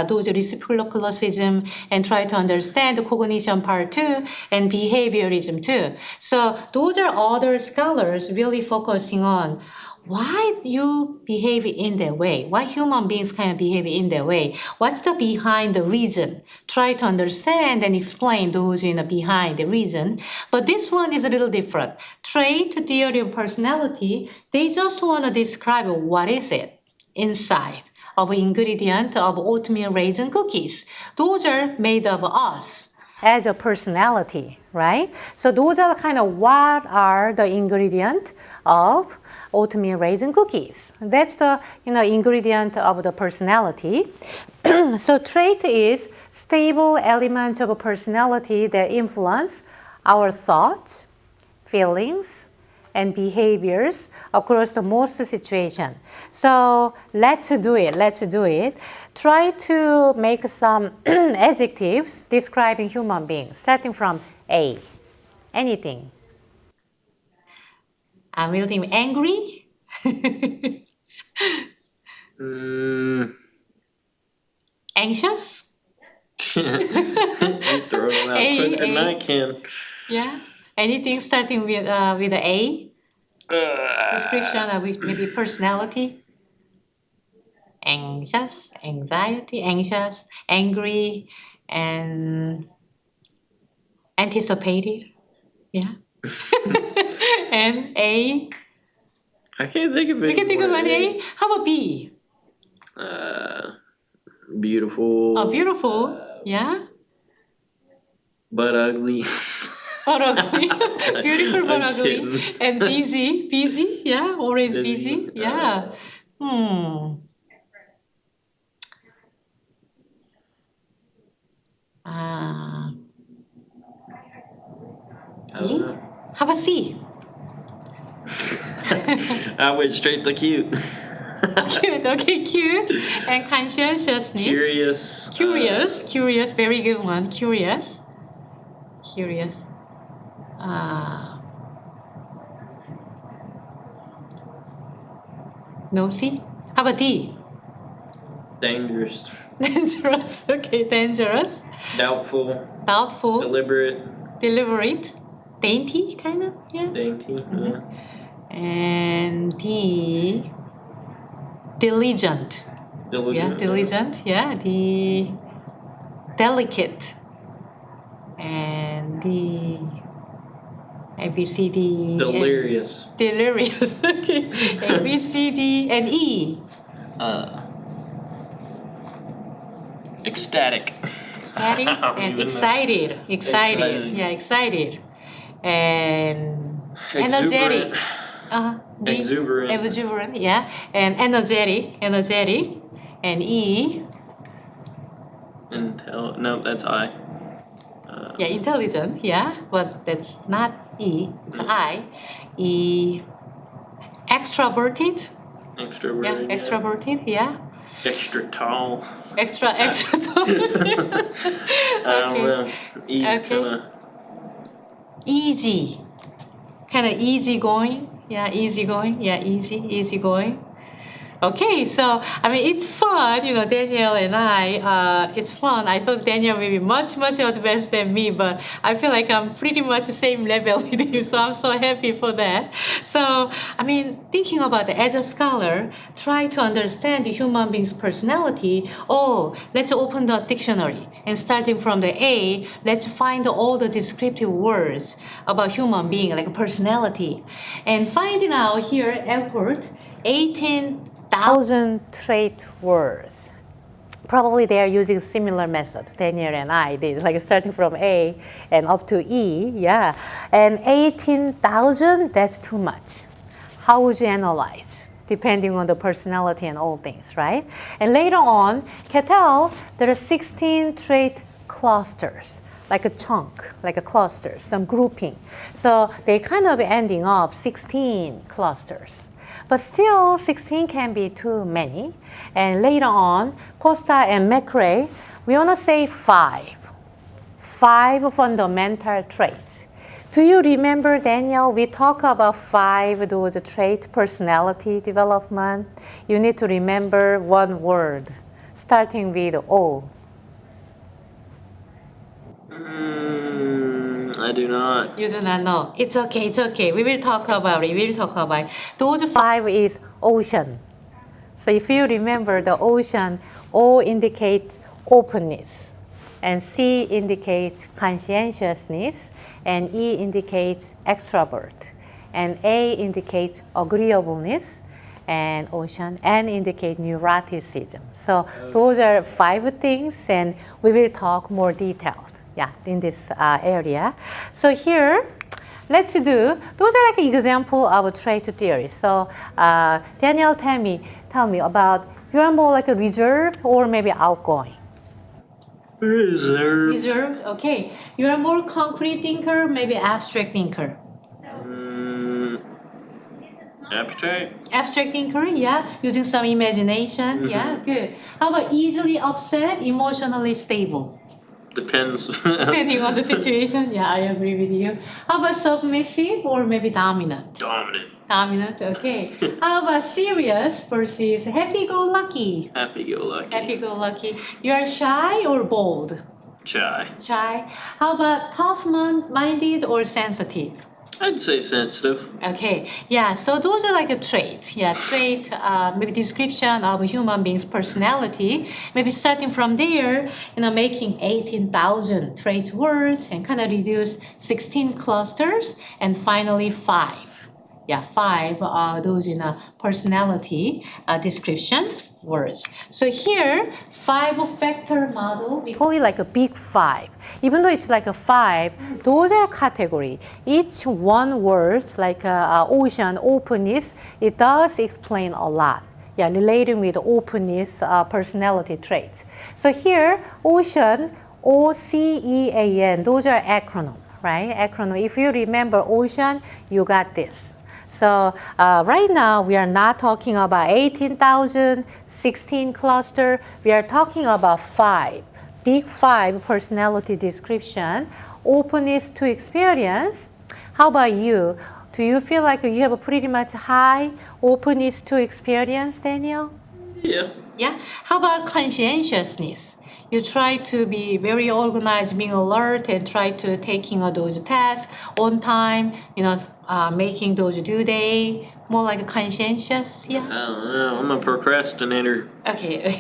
those reciprocalism, and try to understand the cognition part too, and behaviorism too. So those are other scholars really focusing on why you behave in that way, why human beings kind of behave in that way, what's the behind the reason, try to understand and explain those behind the reason. But this one is a little different. Trait theory of personality, they just want to describe what is it inside of ingredient of oatmeal raisin cookies. Those are made of us as a personality, right? So those are kind of what are the ingredient of oatmeal raisin cookies. That's the ingredient of the personality. So trait is stable element of a personality that influence our thoughts, feelings, and behaviors across the most situation. So let's do it. Try to make some adjectives describing human beings, starting from A. Anything. I'm really angry. Anxious. You throw it out quicker than I can. Yeah. Anything starting with an A? Description of maybe personality. Anxious, anxiety, anxious, angry, and anticipated. Yeah. And A. I can't think of it. We can think of an A. How about B? Beautiful. Oh, beautiful. Yeah. But ugly. But ugly. Beautiful but I'm ugly. kidding. And busy. Yeah. Always busy. Busy. Yeah. I don't know. How about C? I went straight to cute. Cute. Okay, cute. And conscientiousness. Curious. Very good one. Curious. No C? How about D? Dangerous. Dangerous. Okay, dangerous. Doubtful. Deliberate. Dainty, kind of. Yeah. Dainty. Yeah. And D. Diligent. Yeah, diligent. Yeah, the delicate. And the A, B, C, D. Delirious. Delirious. Okay. A, B, C, D, and E. Ecstatic. Ecstatic and excited. Yeah, excited. And energetic. Exuberant, yeah. And energetic. And E. No, that's I. Yeah, intelligent, yeah. But that's not E, it's I. E. Extroverted. Extroverted. Yeah, extroverted, yeah. Extra tall. Extra tall. I don't know. E's Okay. Easy. Kind of easygoing. Yeah, easygoing. Yeah, easygoing. Okay, so it's fun, Daniel and I. It's fun. I thought Daniel may be much advanced than me, but I feel like I'm pretty much the same level with him. So I'm so happy for that. So thinking about it as a scholar, try to understand the human being's personality. Oh, let's open the dictionary and starting from the A, let's find all the descriptive words about human being, like personality, and finding out here Alport 18,000 trait words. Probably they are using similar method. Daniel and I did, like starting from A and up to E, yeah. And 18,000, that's too much. How would you analyze? Depending on the personality and all things, right? And later on, Cattell, there are 16 trait clusters. like a chunk, like a cluster, some grouping. So they kind of ending up 16 clusters. But still, 16 can be too many. And later on, Costa and McRae, we want to say 5. 5 fundamental traits. Do you remember, Daniel, we talk about 5 those trait personality development. You need to remember one word, starting with O. I do not. You do not know. It's okay, it's okay. We will talk about it. We will talk about it. Those 5 is ocean. So if you remember the ocean, O indicates openness, and C indicates conscientiousness, and E indicates extrovert, and A indicates agreeableness, and ocean, N indicates neuroticism. So those are 5 things, and we will talk more detailed, in this area. So here, let's do, those are like an example of a trait theory. So Daniel, tell me about, you are more like a reserved or maybe outgoing? Reserved. Reserved, okay. You are more concrete thinker, maybe abstract thinker? Abstract? Abstract thinker, using some imagination, good. How about easily upset, emotionally stable? Depends. Depending on the situation, I agree with you. How about submissive or maybe dominant? Dominant. Dominant, okay. How about serious versus happy-go-lucky? Happy-go-lucky. Happy-go-lucky. You are shy or bold? Shy. Shy. How about tough-minded or sensitive? I'd say sensitive. Okay, so those are like a trait. Trait, maybe description of a human being's personality. Maybe starting from there, making 18,000 trait words and kind of reduce 16 clusters and finally 5. 5 are those personality description words. So here, 5-factor model, we call it like a big 5. Even though it's like a 5, those are category. Each one word, like ocean, openness, it does explain a lot. Relating with openness, personality traits. So here, ocean, OCEAN, those are acronym, right? Acronym. If you remember ocean, you got this. So right now, we are not talking about 18,000, 16 cluster. We are talking about 5, big 5 personality description, openness to experience. How about you? Do you feel like you have a pretty much high openness to experience, Daniel? Yeah. How about conscientiousness? You try to be very organized, being alert, and try to taking those tasks on time, making those due day, more like conscientious, I don't know. I'm a procrastinator. Okay.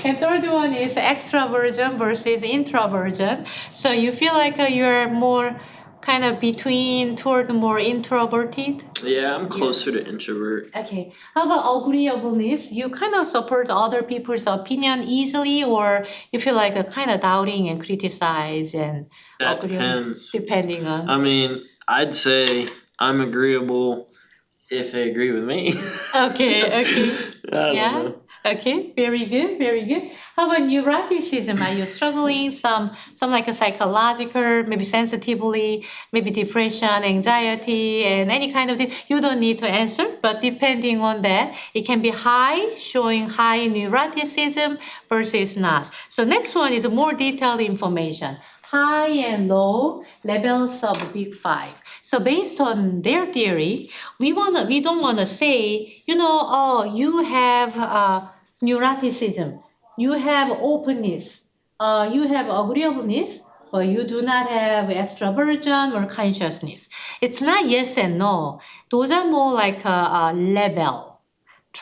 And third one is extroversion versus introversion. So you feel like you're more kind of between toward more introverted? Yeah, I'm closer to introvert. Okay. How about agreeableness? You kind of support other people's opinion easily, or you feel like a kind of doubting and criticize and That depends. Depending on. I mean, I'd say I'm agreeable if they agree with me. Okay. I don't know. Okay, very good, very good. How about neuroticism? Are you struggling some like a psychological, maybe sensitively, maybe depression, anxiety, and any kind of thing? You don't need to answer, but depending on that, it can be high, showing high neuroticism versus not. So next one is more detailed information. High and low levels of big 5. So based on their theory, we don't want to say, you have neuroticism, you have openness, you have agreeableness, but you do not have extroversion or consciousness. It's not yes and no. Those are more like a level.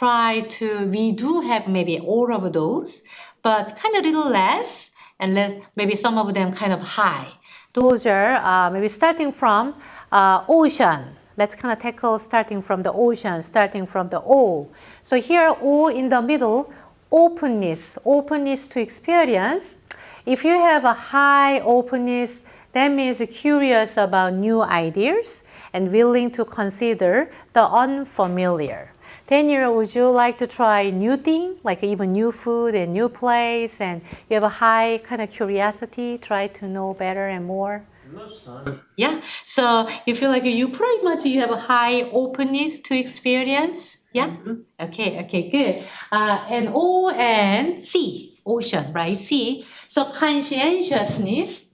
We do have maybe all of those, but kind of little less, and maybe some of them kind of high. Those are maybe starting from ocean. Let's kind of tackle starting from the ocean, starting from the O. So here, O in the middle, openness to experience. If you have a high openness, that means curious about new ideas and willing to consider the unfamiliar. Daniel, would you like to try new thing, like even new food and new place, and you have a high kind of curiosity, try to know better and more? Most time. Yeah. So you feel like you pretty much you have a high openness to experience. Yeah. Okay. Good. And O and C, ocean, right? C. So conscientiousness.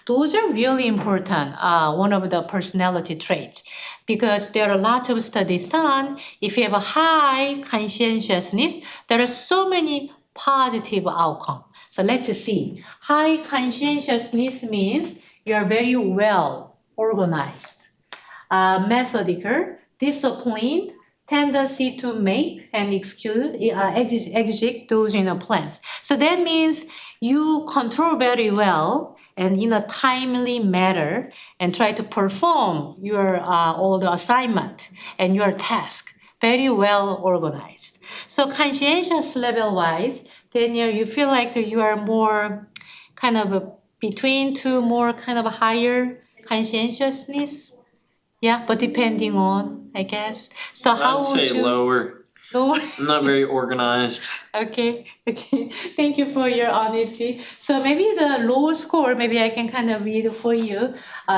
Those are really important. One of the personality traits, because there are lots of studies done. If you have a high conscientiousness, there are so many positive outcomes. So let's see. High conscientiousness means you are very well organized, methodical, disciplined, tendency to make and execute those plans. So that means you control very well and in a timely manner and try to perform your all the assignment and your task very well organized. So conscientious level wise, then you feel like you are more kind of between two more kind of higher conscientiousness. Yeah, but depending on, I guess. So how I'd would say you lower. lower? I'm not very organized. Okay. Thank you for your honesty. So maybe the low score, maybe I can kind of read for you.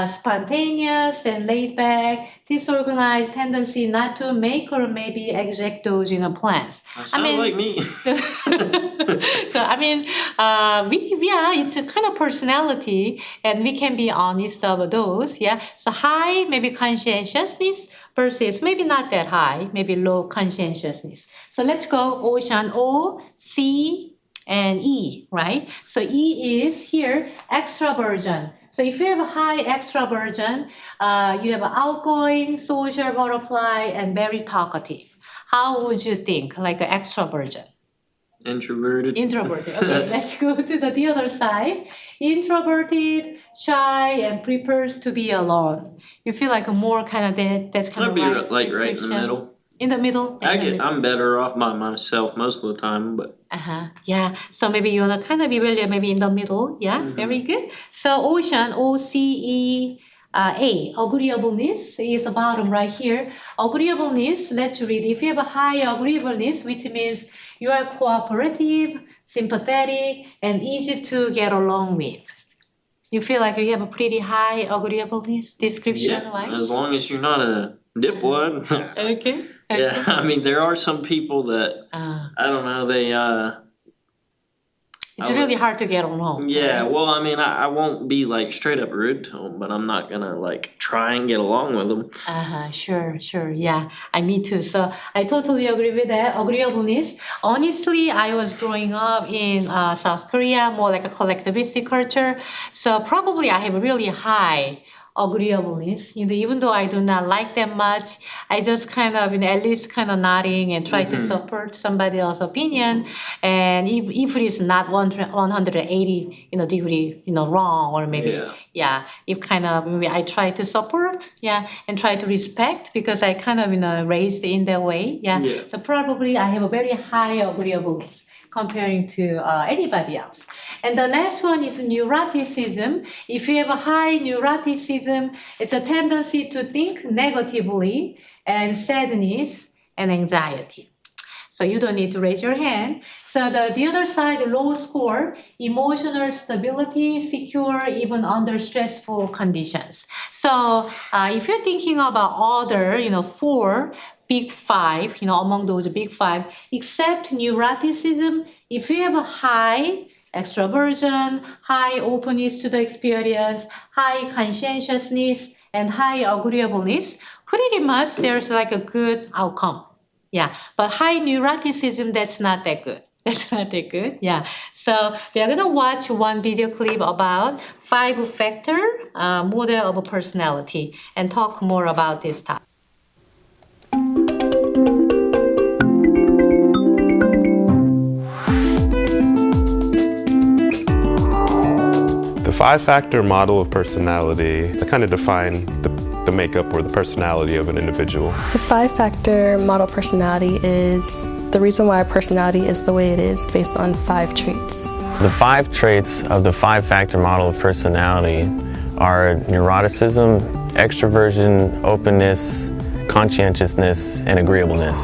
Spontaneous and laid back, disorganized tendency not to make or maybe execute those plans. Sounds like me. So we are it's a kind of personality, and we can be honest about those. Yeah. So high maybe conscientiousness versus maybe not that high, maybe low conscientiousness. So let's go ocean O, C, and E, right? So E is here extraversion. So if you have a high extraversion, you have an outgoing, social butterfly, and very talkative. How would you think, like an extraversion? Introverted. Introverted. Okay, let's go to the other side. Introverted, shy, and prefers to be alone. You feel like a more kind of that's kind I'd of be right like right in the description? middle. In the middle. I'm better off by myself most of the time, but Yeah. So maybe you wanna kind of be really maybe in the middle. Yeah. Very good. So ocean, OCEA, agreeableness is the bottom right here. Agreeableness, let's read. If you have a high agreeableness, which means you are cooperative, sympathetic, and easy to get along with. You feel like you have a pretty high agreeableness description, yeah, right? as long as you're not a dipwad. Okay. Yeah, I mean there are some people that I don't know. It's really hard to get along. Yeah, well, I mean, I won't be like straight up rude to them, but I'm not gonna like try and get along with them. Sure. Yeah, me too. So I totally agree with that. Agreeableness. Honestly, I was growing up in South Korea, more like a collectivistic culture. So probably I have a really high agreeableness. Even though I do not like them much, I just kind of, at least kind of nodding and try to support somebody else's opinion. And if it is not 180, degree, wrong, or maybe, if kind of, maybe I try to support, and try to respect, because I kind of, raised in that way. So probably I have a very high agreeableness comparing to anybody else. And the last one is neuroticism. If you have a high neuroticism, it's a tendency to think negatively and sadness and anxiety. So you don't need to raise your hand. So the other side, low score, emotional stability, secure even under stressful conditions. So if you're thinking about other, four big five, among those big five, except neuroticism, if you have a high extroversion, high openness to the experience, high conscientiousness, and high agreeableness, pretty much there's like a good outcome. Yeah, but high neuroticism, that's not that good. Yeah. So we are gonna watch one video clip about 5-factor model of personality and talk more about this topic. The 5-factor model of personality kind of define the makeup or the personality of an individual. The 5-factor model personality is the reason why a personality is the way it is based on 5 traits. The 5 traits of the 5-factor model of personality are neuroticism, extroversion, openness, conscientiousness, and agreeableness.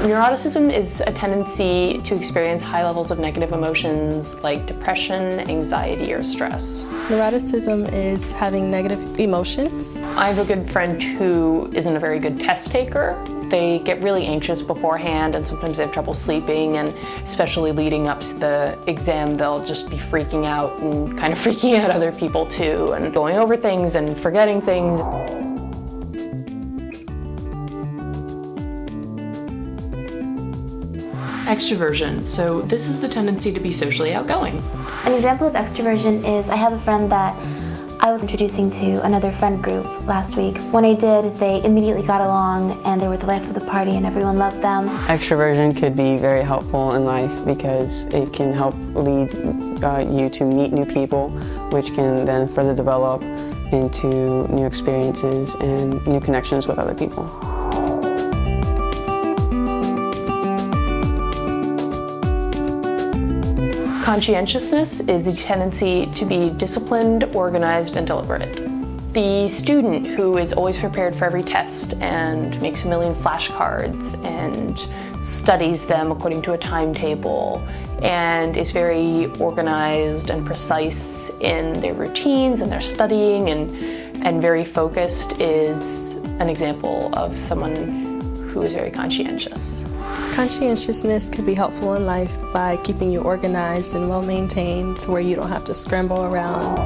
Neuroticism is a tendency to experience high levels of negative emotions like depression, anxiety, or stress. Neuroticism is having negative emotions. I have a good friend who isn't a very good test taker. They get really anxious beforehand and sometimes they have trouble sleeping, and especially leading up to the exam they'll just be freaking out and kind of freaking out other people too, and going over things and forgetting things. Extroversion. So this is the tendency to be socially outgoing. An example of extroversion is I have a friend that I was introducing to another friend group last week. When I did, they immediately got along and they were the life of the party and everyone loved them. Extroversion could be very helpful in life because it can help lead you to meet new people, which can then further develop into new experiences and new connections with other people. Conscientiousness is the tendency to be disciplined, organized, and deliberate. The student who is always prepared for every test and makes a million flashcards and studies them according to a timetable and is very organized and precise in their routines and their studying and very focused is an example of someone who is very conscientious. Conscientiousness can be helpful in life by keeping you organized and well-maintained to where you don't have to scramble around.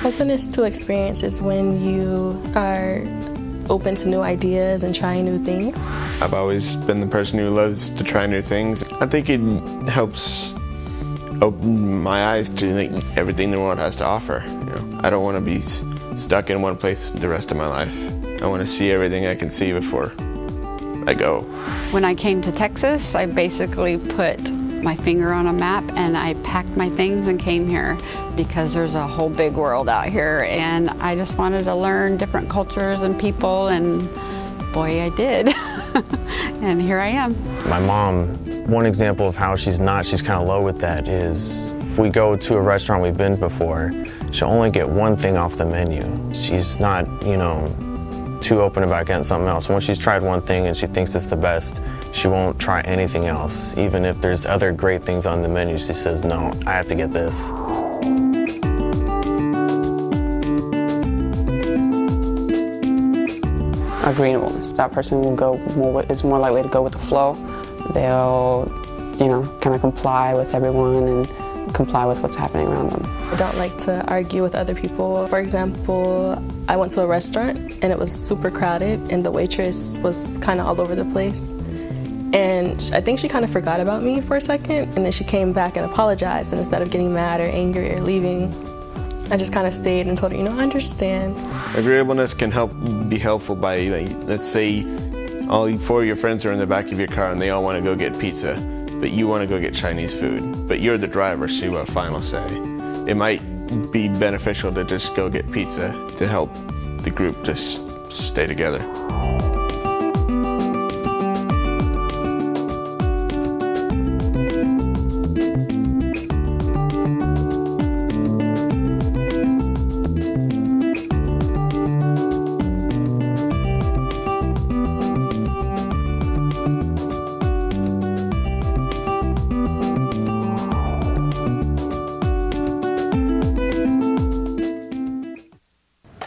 Openness to experience is when you are open to new ideas and trying new things. I've always been the person who loves to try new things. I think it helps open my eyes to everything the world has to offer. I don't want to be stuck in one place the rest of my life. I want to see everything I can see before I go. When I came to Texas, I basically put my finger on a map and I packed my things and came here because there's a whole big world out here and I just wanted to learn different cultures and people, and boy, I did. And here I am. My mom, one example of how she's kind of low with that is if we go to a restaurant we've been before, she'll only get one thing off the menu. She's not, too open about getting something else. Once she's tried one thing and she thinks it's the best, she won't try anything else. Even if there's other great things on the menu, she says, no, I have to get this. Agreeableness. That person is more likely to go with the flow. They'll, kind of comply with everyone and comply with what's happening around them. I don't like to argue with other people. For example, I went to a restaurant and it was super crowded and the waitress was kind of all over the place. And I think she kind of forgot about me for a second, and then she came back and apologized, and instead of getting mad or angry or leaving, I just kind of stayed and told her, I understand. Agreeableness can be helpful by, let's say all 4 of your friends are in the back of your car and they all want to go get pizza, but you want to go get Chinese food, but you're the driver, so you have a final say. It might be beneficial to just go get pizza to help the group just stay together.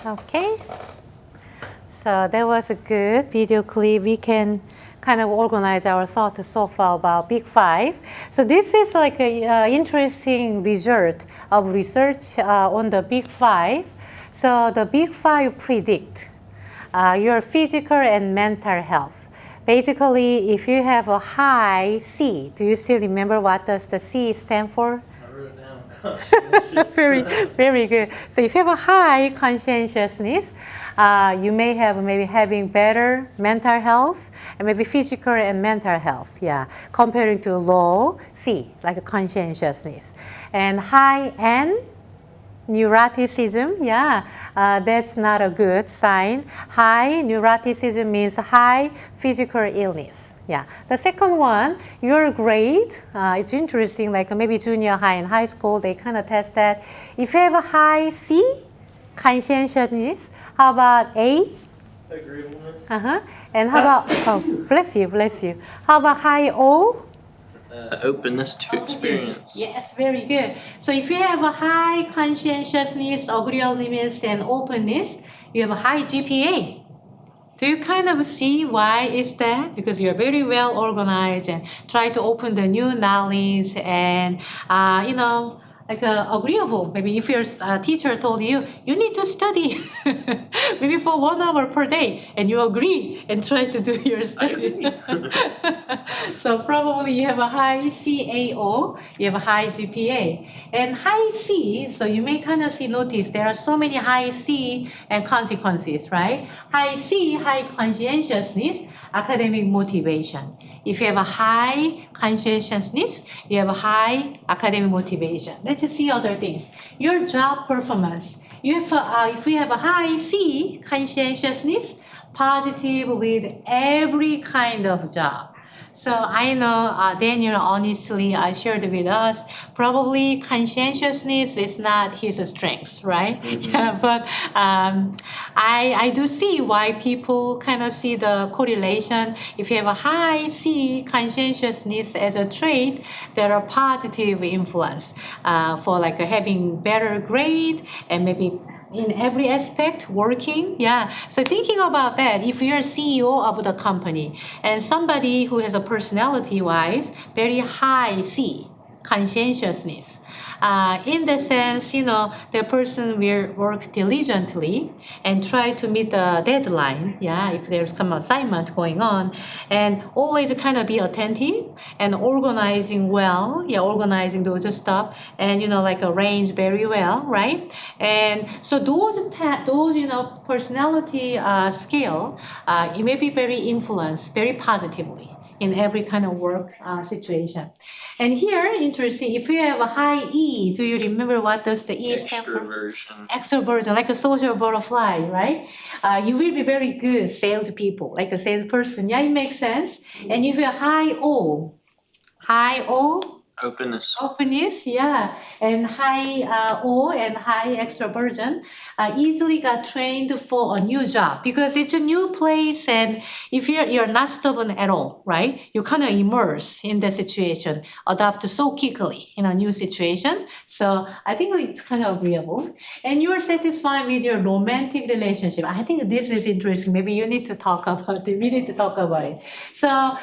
Okay, so that was a good video clip. We can kind of organize our thought so far about Big Five. So this is like an interesting result of research on the Big Five. So the Big Five predict your physical and mental health. Basically, if you have a high C, do you still remember what does the C stand for? Very, very good. So if you have a high conscientiousness, you may have having better mental health and maybe physical and mental health, comparing to low C, like a conscientiousness. And high N, neuroticism, yeah, that's not a good sign. High neuroticism means high physical illness. Yeah. The second one, your grade, it's interesting, like maybe junior high and high school, they kind of test that. If you have a high C, conscientiousness, how about A? Agreeableness. And how about, oh, bless you, bless you. How about high O? Openness to experience. Yes, very good. So if you have a high conscientiousness, agreeableness, and openness, you have a high GPA. Do you kind of see why is that? Because you're very well organized and try to open the new knowledge and, like agreeable. Maybe if your teacher told you, you need to study maybe for 1 hour per day, and you agree and try to do your study. So probably you have a high CAO, you have a high GPA. And high C, so you may kind of notice there are so many high C and consequences, right? High C, high conscientiousness, academic motivation. If you have a high conscientiousness, you have a high academic motivation. Let's see other things. Your job performance. If you have a high C, conscientiousness, positive with every kind of job. So I know Daniel honestly shared with us, probably conscientiousness is not his strength, right? Mm-hmm. Yeah, but I do see why people kind of see the correlation. If you have a high C, conscientiousness as a trait, there are positive influence for like having better grade and maybe in every aspect working. Yeah, so thinking about that, if you're CEO of the company and somebody who has a personality wise very high C, conscientiousness, in the sense, the person will work diligently and try to meet the deadline, yeah, if there's some assignment going on, and always kind of be attentive and organizing well, yeah, organizing those stuff, and like arrange very well, right? And so those personality scale, it may be very influenced very positively in every kind of work situation. And here, interesting, if you have a high E, do you remember what does the E stand for? Extroversion. Extroversion, like a social butterfly, right? You will be very good salespeople, like a salesperson. Yeah, it makes sense. And if you have high O, openness, yeah, and high O and high extroversion, easily got trained for a new job because it's a new place, and if you're not stubborn at all, right? You kind of immerse in the situation, adapt so quickly in a new situation. So I think it's kind of agreeable, and you are satisfied with your romantic relationship. I think this is interesting. Maybe you need to talk about it. We need to talk about it. So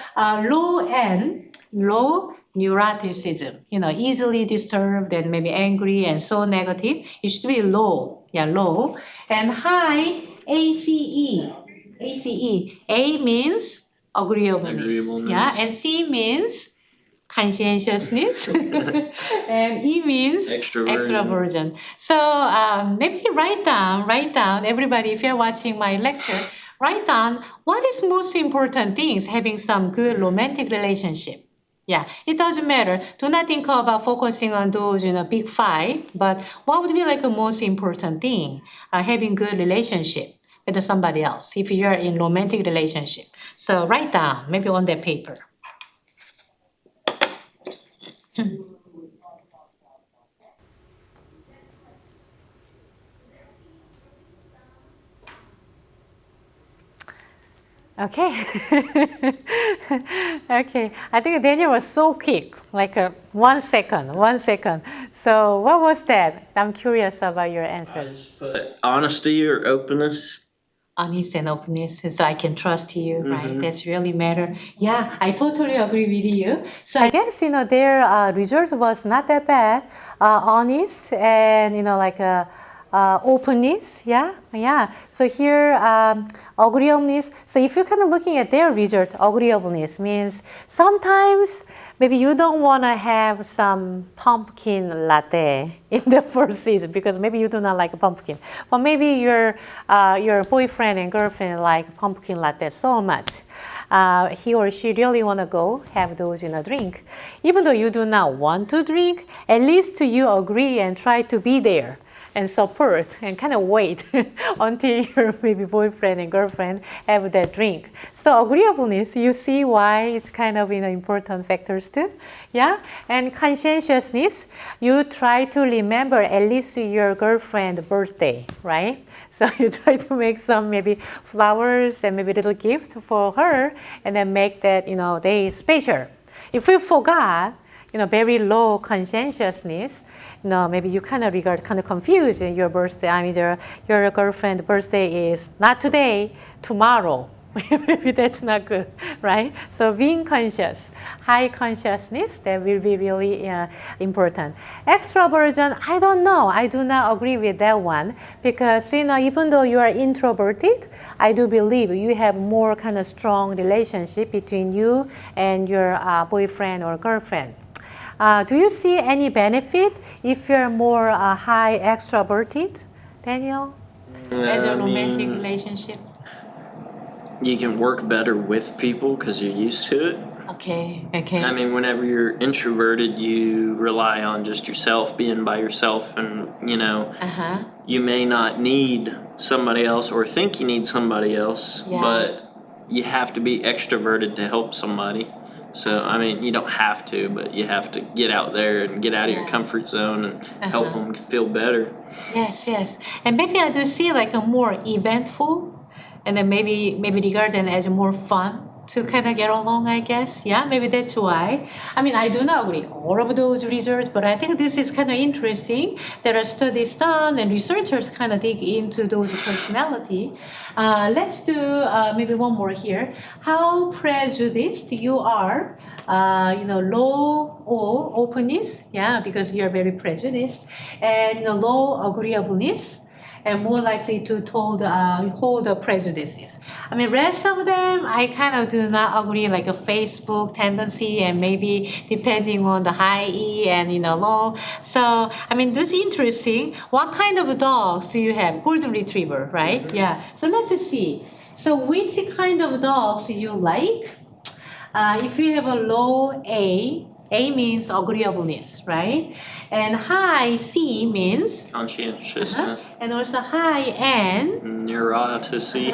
low neuroticism, easily disturbed and maybe angry and so negative. It should be low, low. And high ACE. A means agreeableness, yeah, and C means conscientiousness, and E means extroversion. So maybe write down, everybody, if you're watching my lecture, write down what is most important things having some good romantic relationship. Yeah, it doesn't matter. Do not think about focusing on those, big five, but what would be like the most important thing? Having good relationship with somebody else if you're in romantic relationship. So write down, maybe on that paper. Okay. Okay. I think Daniel was so quick, like 1 second. So what was that? I'm curious about your answer. I just put honesty or openness. Honest and openness, so I can trust you, right? That's really matter. Yeah, I totally agree with you. So I guess, their result was not that bad. Honest and, openness, yeah. So here, agreeableness. So if you're kind of looking at their result, agreeableness means sometimes maybe you don't want to have some pumpkin latte in the first season because maybe you do not like a pumpkin. But maybe your boyfriend and girlfriend like pumpkin latte so much. He or she really want to go have those drink. Even though you do not want to drink, at least you agree and try to be there. and support and kind of wait until your maybe boyfriend and girlfriend have that drink. So agreeableness, you see why it's kind of important factors too. Yeah, and conscientiousness, you try to remember at least your girlfriend's birthday, right? So you try to make some maybe flowers and maybe little gift for her, and then make that day special. If you forgot, very low conscientiousness, maybe you kind of confused your birthday. I mean, your girlfriend's birthday is not today, tomorrow. Maybe that's not good, right? So being conscious, high consciousness, that will be really important. Extroversion, I don't know. I do not agree with that one because, even though you are introverted, I do believe you have more kind of strong relationship between you and your boyfriend or girlfriend. Do you see any benefit if you're more high extroverted, Daniel, as a romantic relationship? You can work better with people because you're used to it. Okay. I mean, whenever you're introverted, you rely on just yourself, being by yourself, and you may not need somebody else or think you need somebody else, but you have to be extroverted to help somebody. So, I mean, you don't have to, but you have to get out there and get out of your comfort zone and help them feel better. Yes. And maybe I do see like a more eventful, and then maybe regarded as more fun to kind of get along, I guess. Yeah, maybe that's why. I mean, I do not agree all of those results, but I think this is kind of interesting. There are studies done and researchers kind of dig into those personality. Let's do maybe one more here. How prejudiced you are, low or openness, because you're very prejudiced, and low agreeableness, and more likely to hold the prejudices. I mean, rest of them, I kind of do not agree, like a Facebook tendency, and maybe depending on the high E and low. So, I mean, that's interesting. What kind of dogs do you have? Golden Retriever, right? Yeah. So let's see. So which kind of dogs do you like? If you have a low A means agreeableness, right? And high C means conscientiousness. And also high N, neuroticy.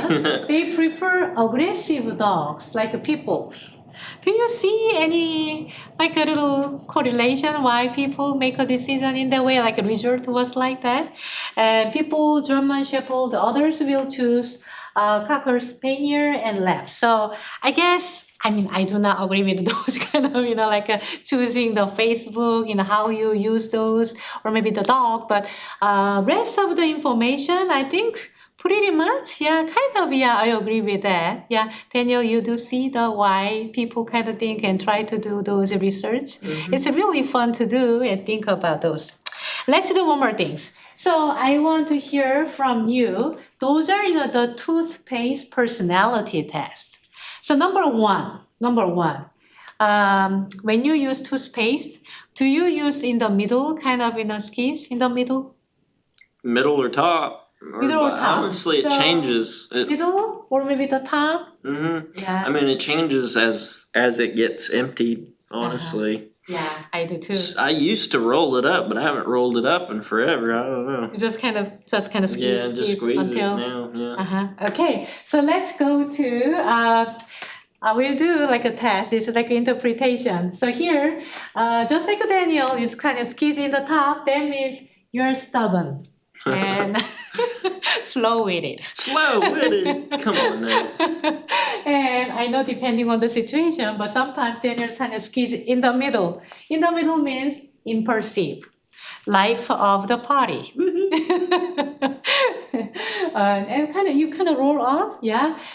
They prefer aggressive dogs like pit bulls. Do you see any like a little correlation why people make a decision in that way? Like a result was like that. People, German Shepherd, others will choose Cocker Spaniel and Lab. So I guess. I mean, I do not agree with those kind of, choosing the Facebook, how you use those, or maybe the dog. But rest of the information, I think pretty much, I agree with that. Yeah, Daniel, you do see the why people kind of think and try to do those research. Mm-hmm. It's really fun to do and think about those. Let's do one more things. So I want to hear from you. Those are, the toothpaste personality test. So number one, when you use toothpaste, do you use in the middle, kind of squeeze in the middle? Middle or top? Middle or top? Honestly, it changes. Middle or maybe the top? Mm-hmm. Yeah. I mean, it changes as it gets emptied, honestly. Yeah, I do too. I used to roll it up, but I haven't rolled it up in forever. I don't know. You just kind of squeeze. Yeah, just squeeze until... it now. Yeah. Okay, so let's go to. We'll do like a test. This is like interpretation. So here, just like Daniel, you kind of squeeze in the top. That means you're stubborn and slow-witted. Slow-witted. Come on now. And I know depending on the situation, but sometimes Daniel kind of squeeze in the middle. In the middle means impulsive, life of the party. And you kind of roll off,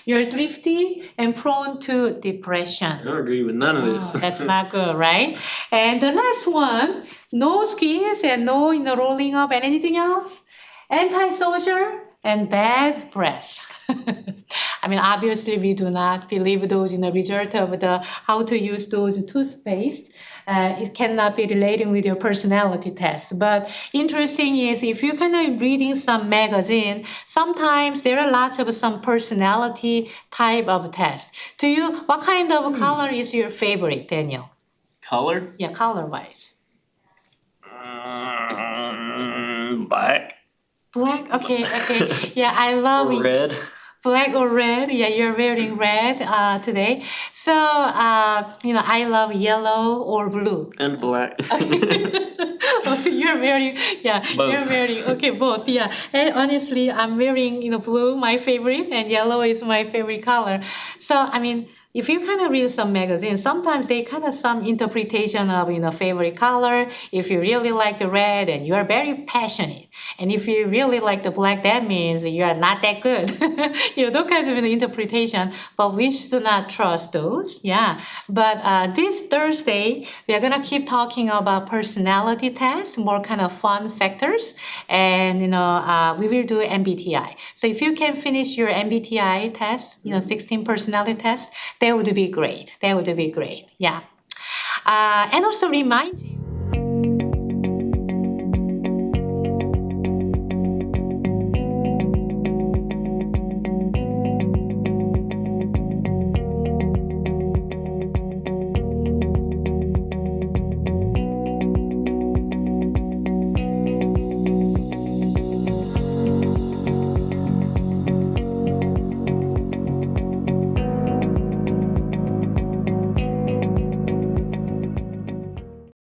You're thrifty and prone to depression. I don't agree with none of this. That's not good, right? And the last one, no squeeze and no rolling up and anything else. Antisocial and bad breath. I mean, obviously, we do not believe those result of how to use those toothpaste. It cannot be relating with your personality test. But interesting is if you kind of reading some magazine, sometimes there are lots of some personality type of test. What kind of color is your favorite, Daniel? Color? Yeah, color-wise. Black. Black. Okay. Yeah, I love Or red. Black or red? Yeah, you're wearing red today. So, I love yellow or blue. And black. Oh, so you're wearing, Both. you're wearing, okay, both, yeah. And honestly, I'm wearing, blue, my favorite, and yellow is my favorite color. So, I mean, if you kind of read some magazines, sometimes they kind of some interpretation of, favorite color. If you really like the red and you are very passionate. And if you really like the black, that means you are not that good. Those kinds of interpretation, but we should not trust those. Yeah. But this Thursday, we are going to keep talking about personality tests, more kind of fun factors. And, we will do MBTI. So if you can finish your MBTI test, 16 personality tests, that would be great. Yeah. And also remind you,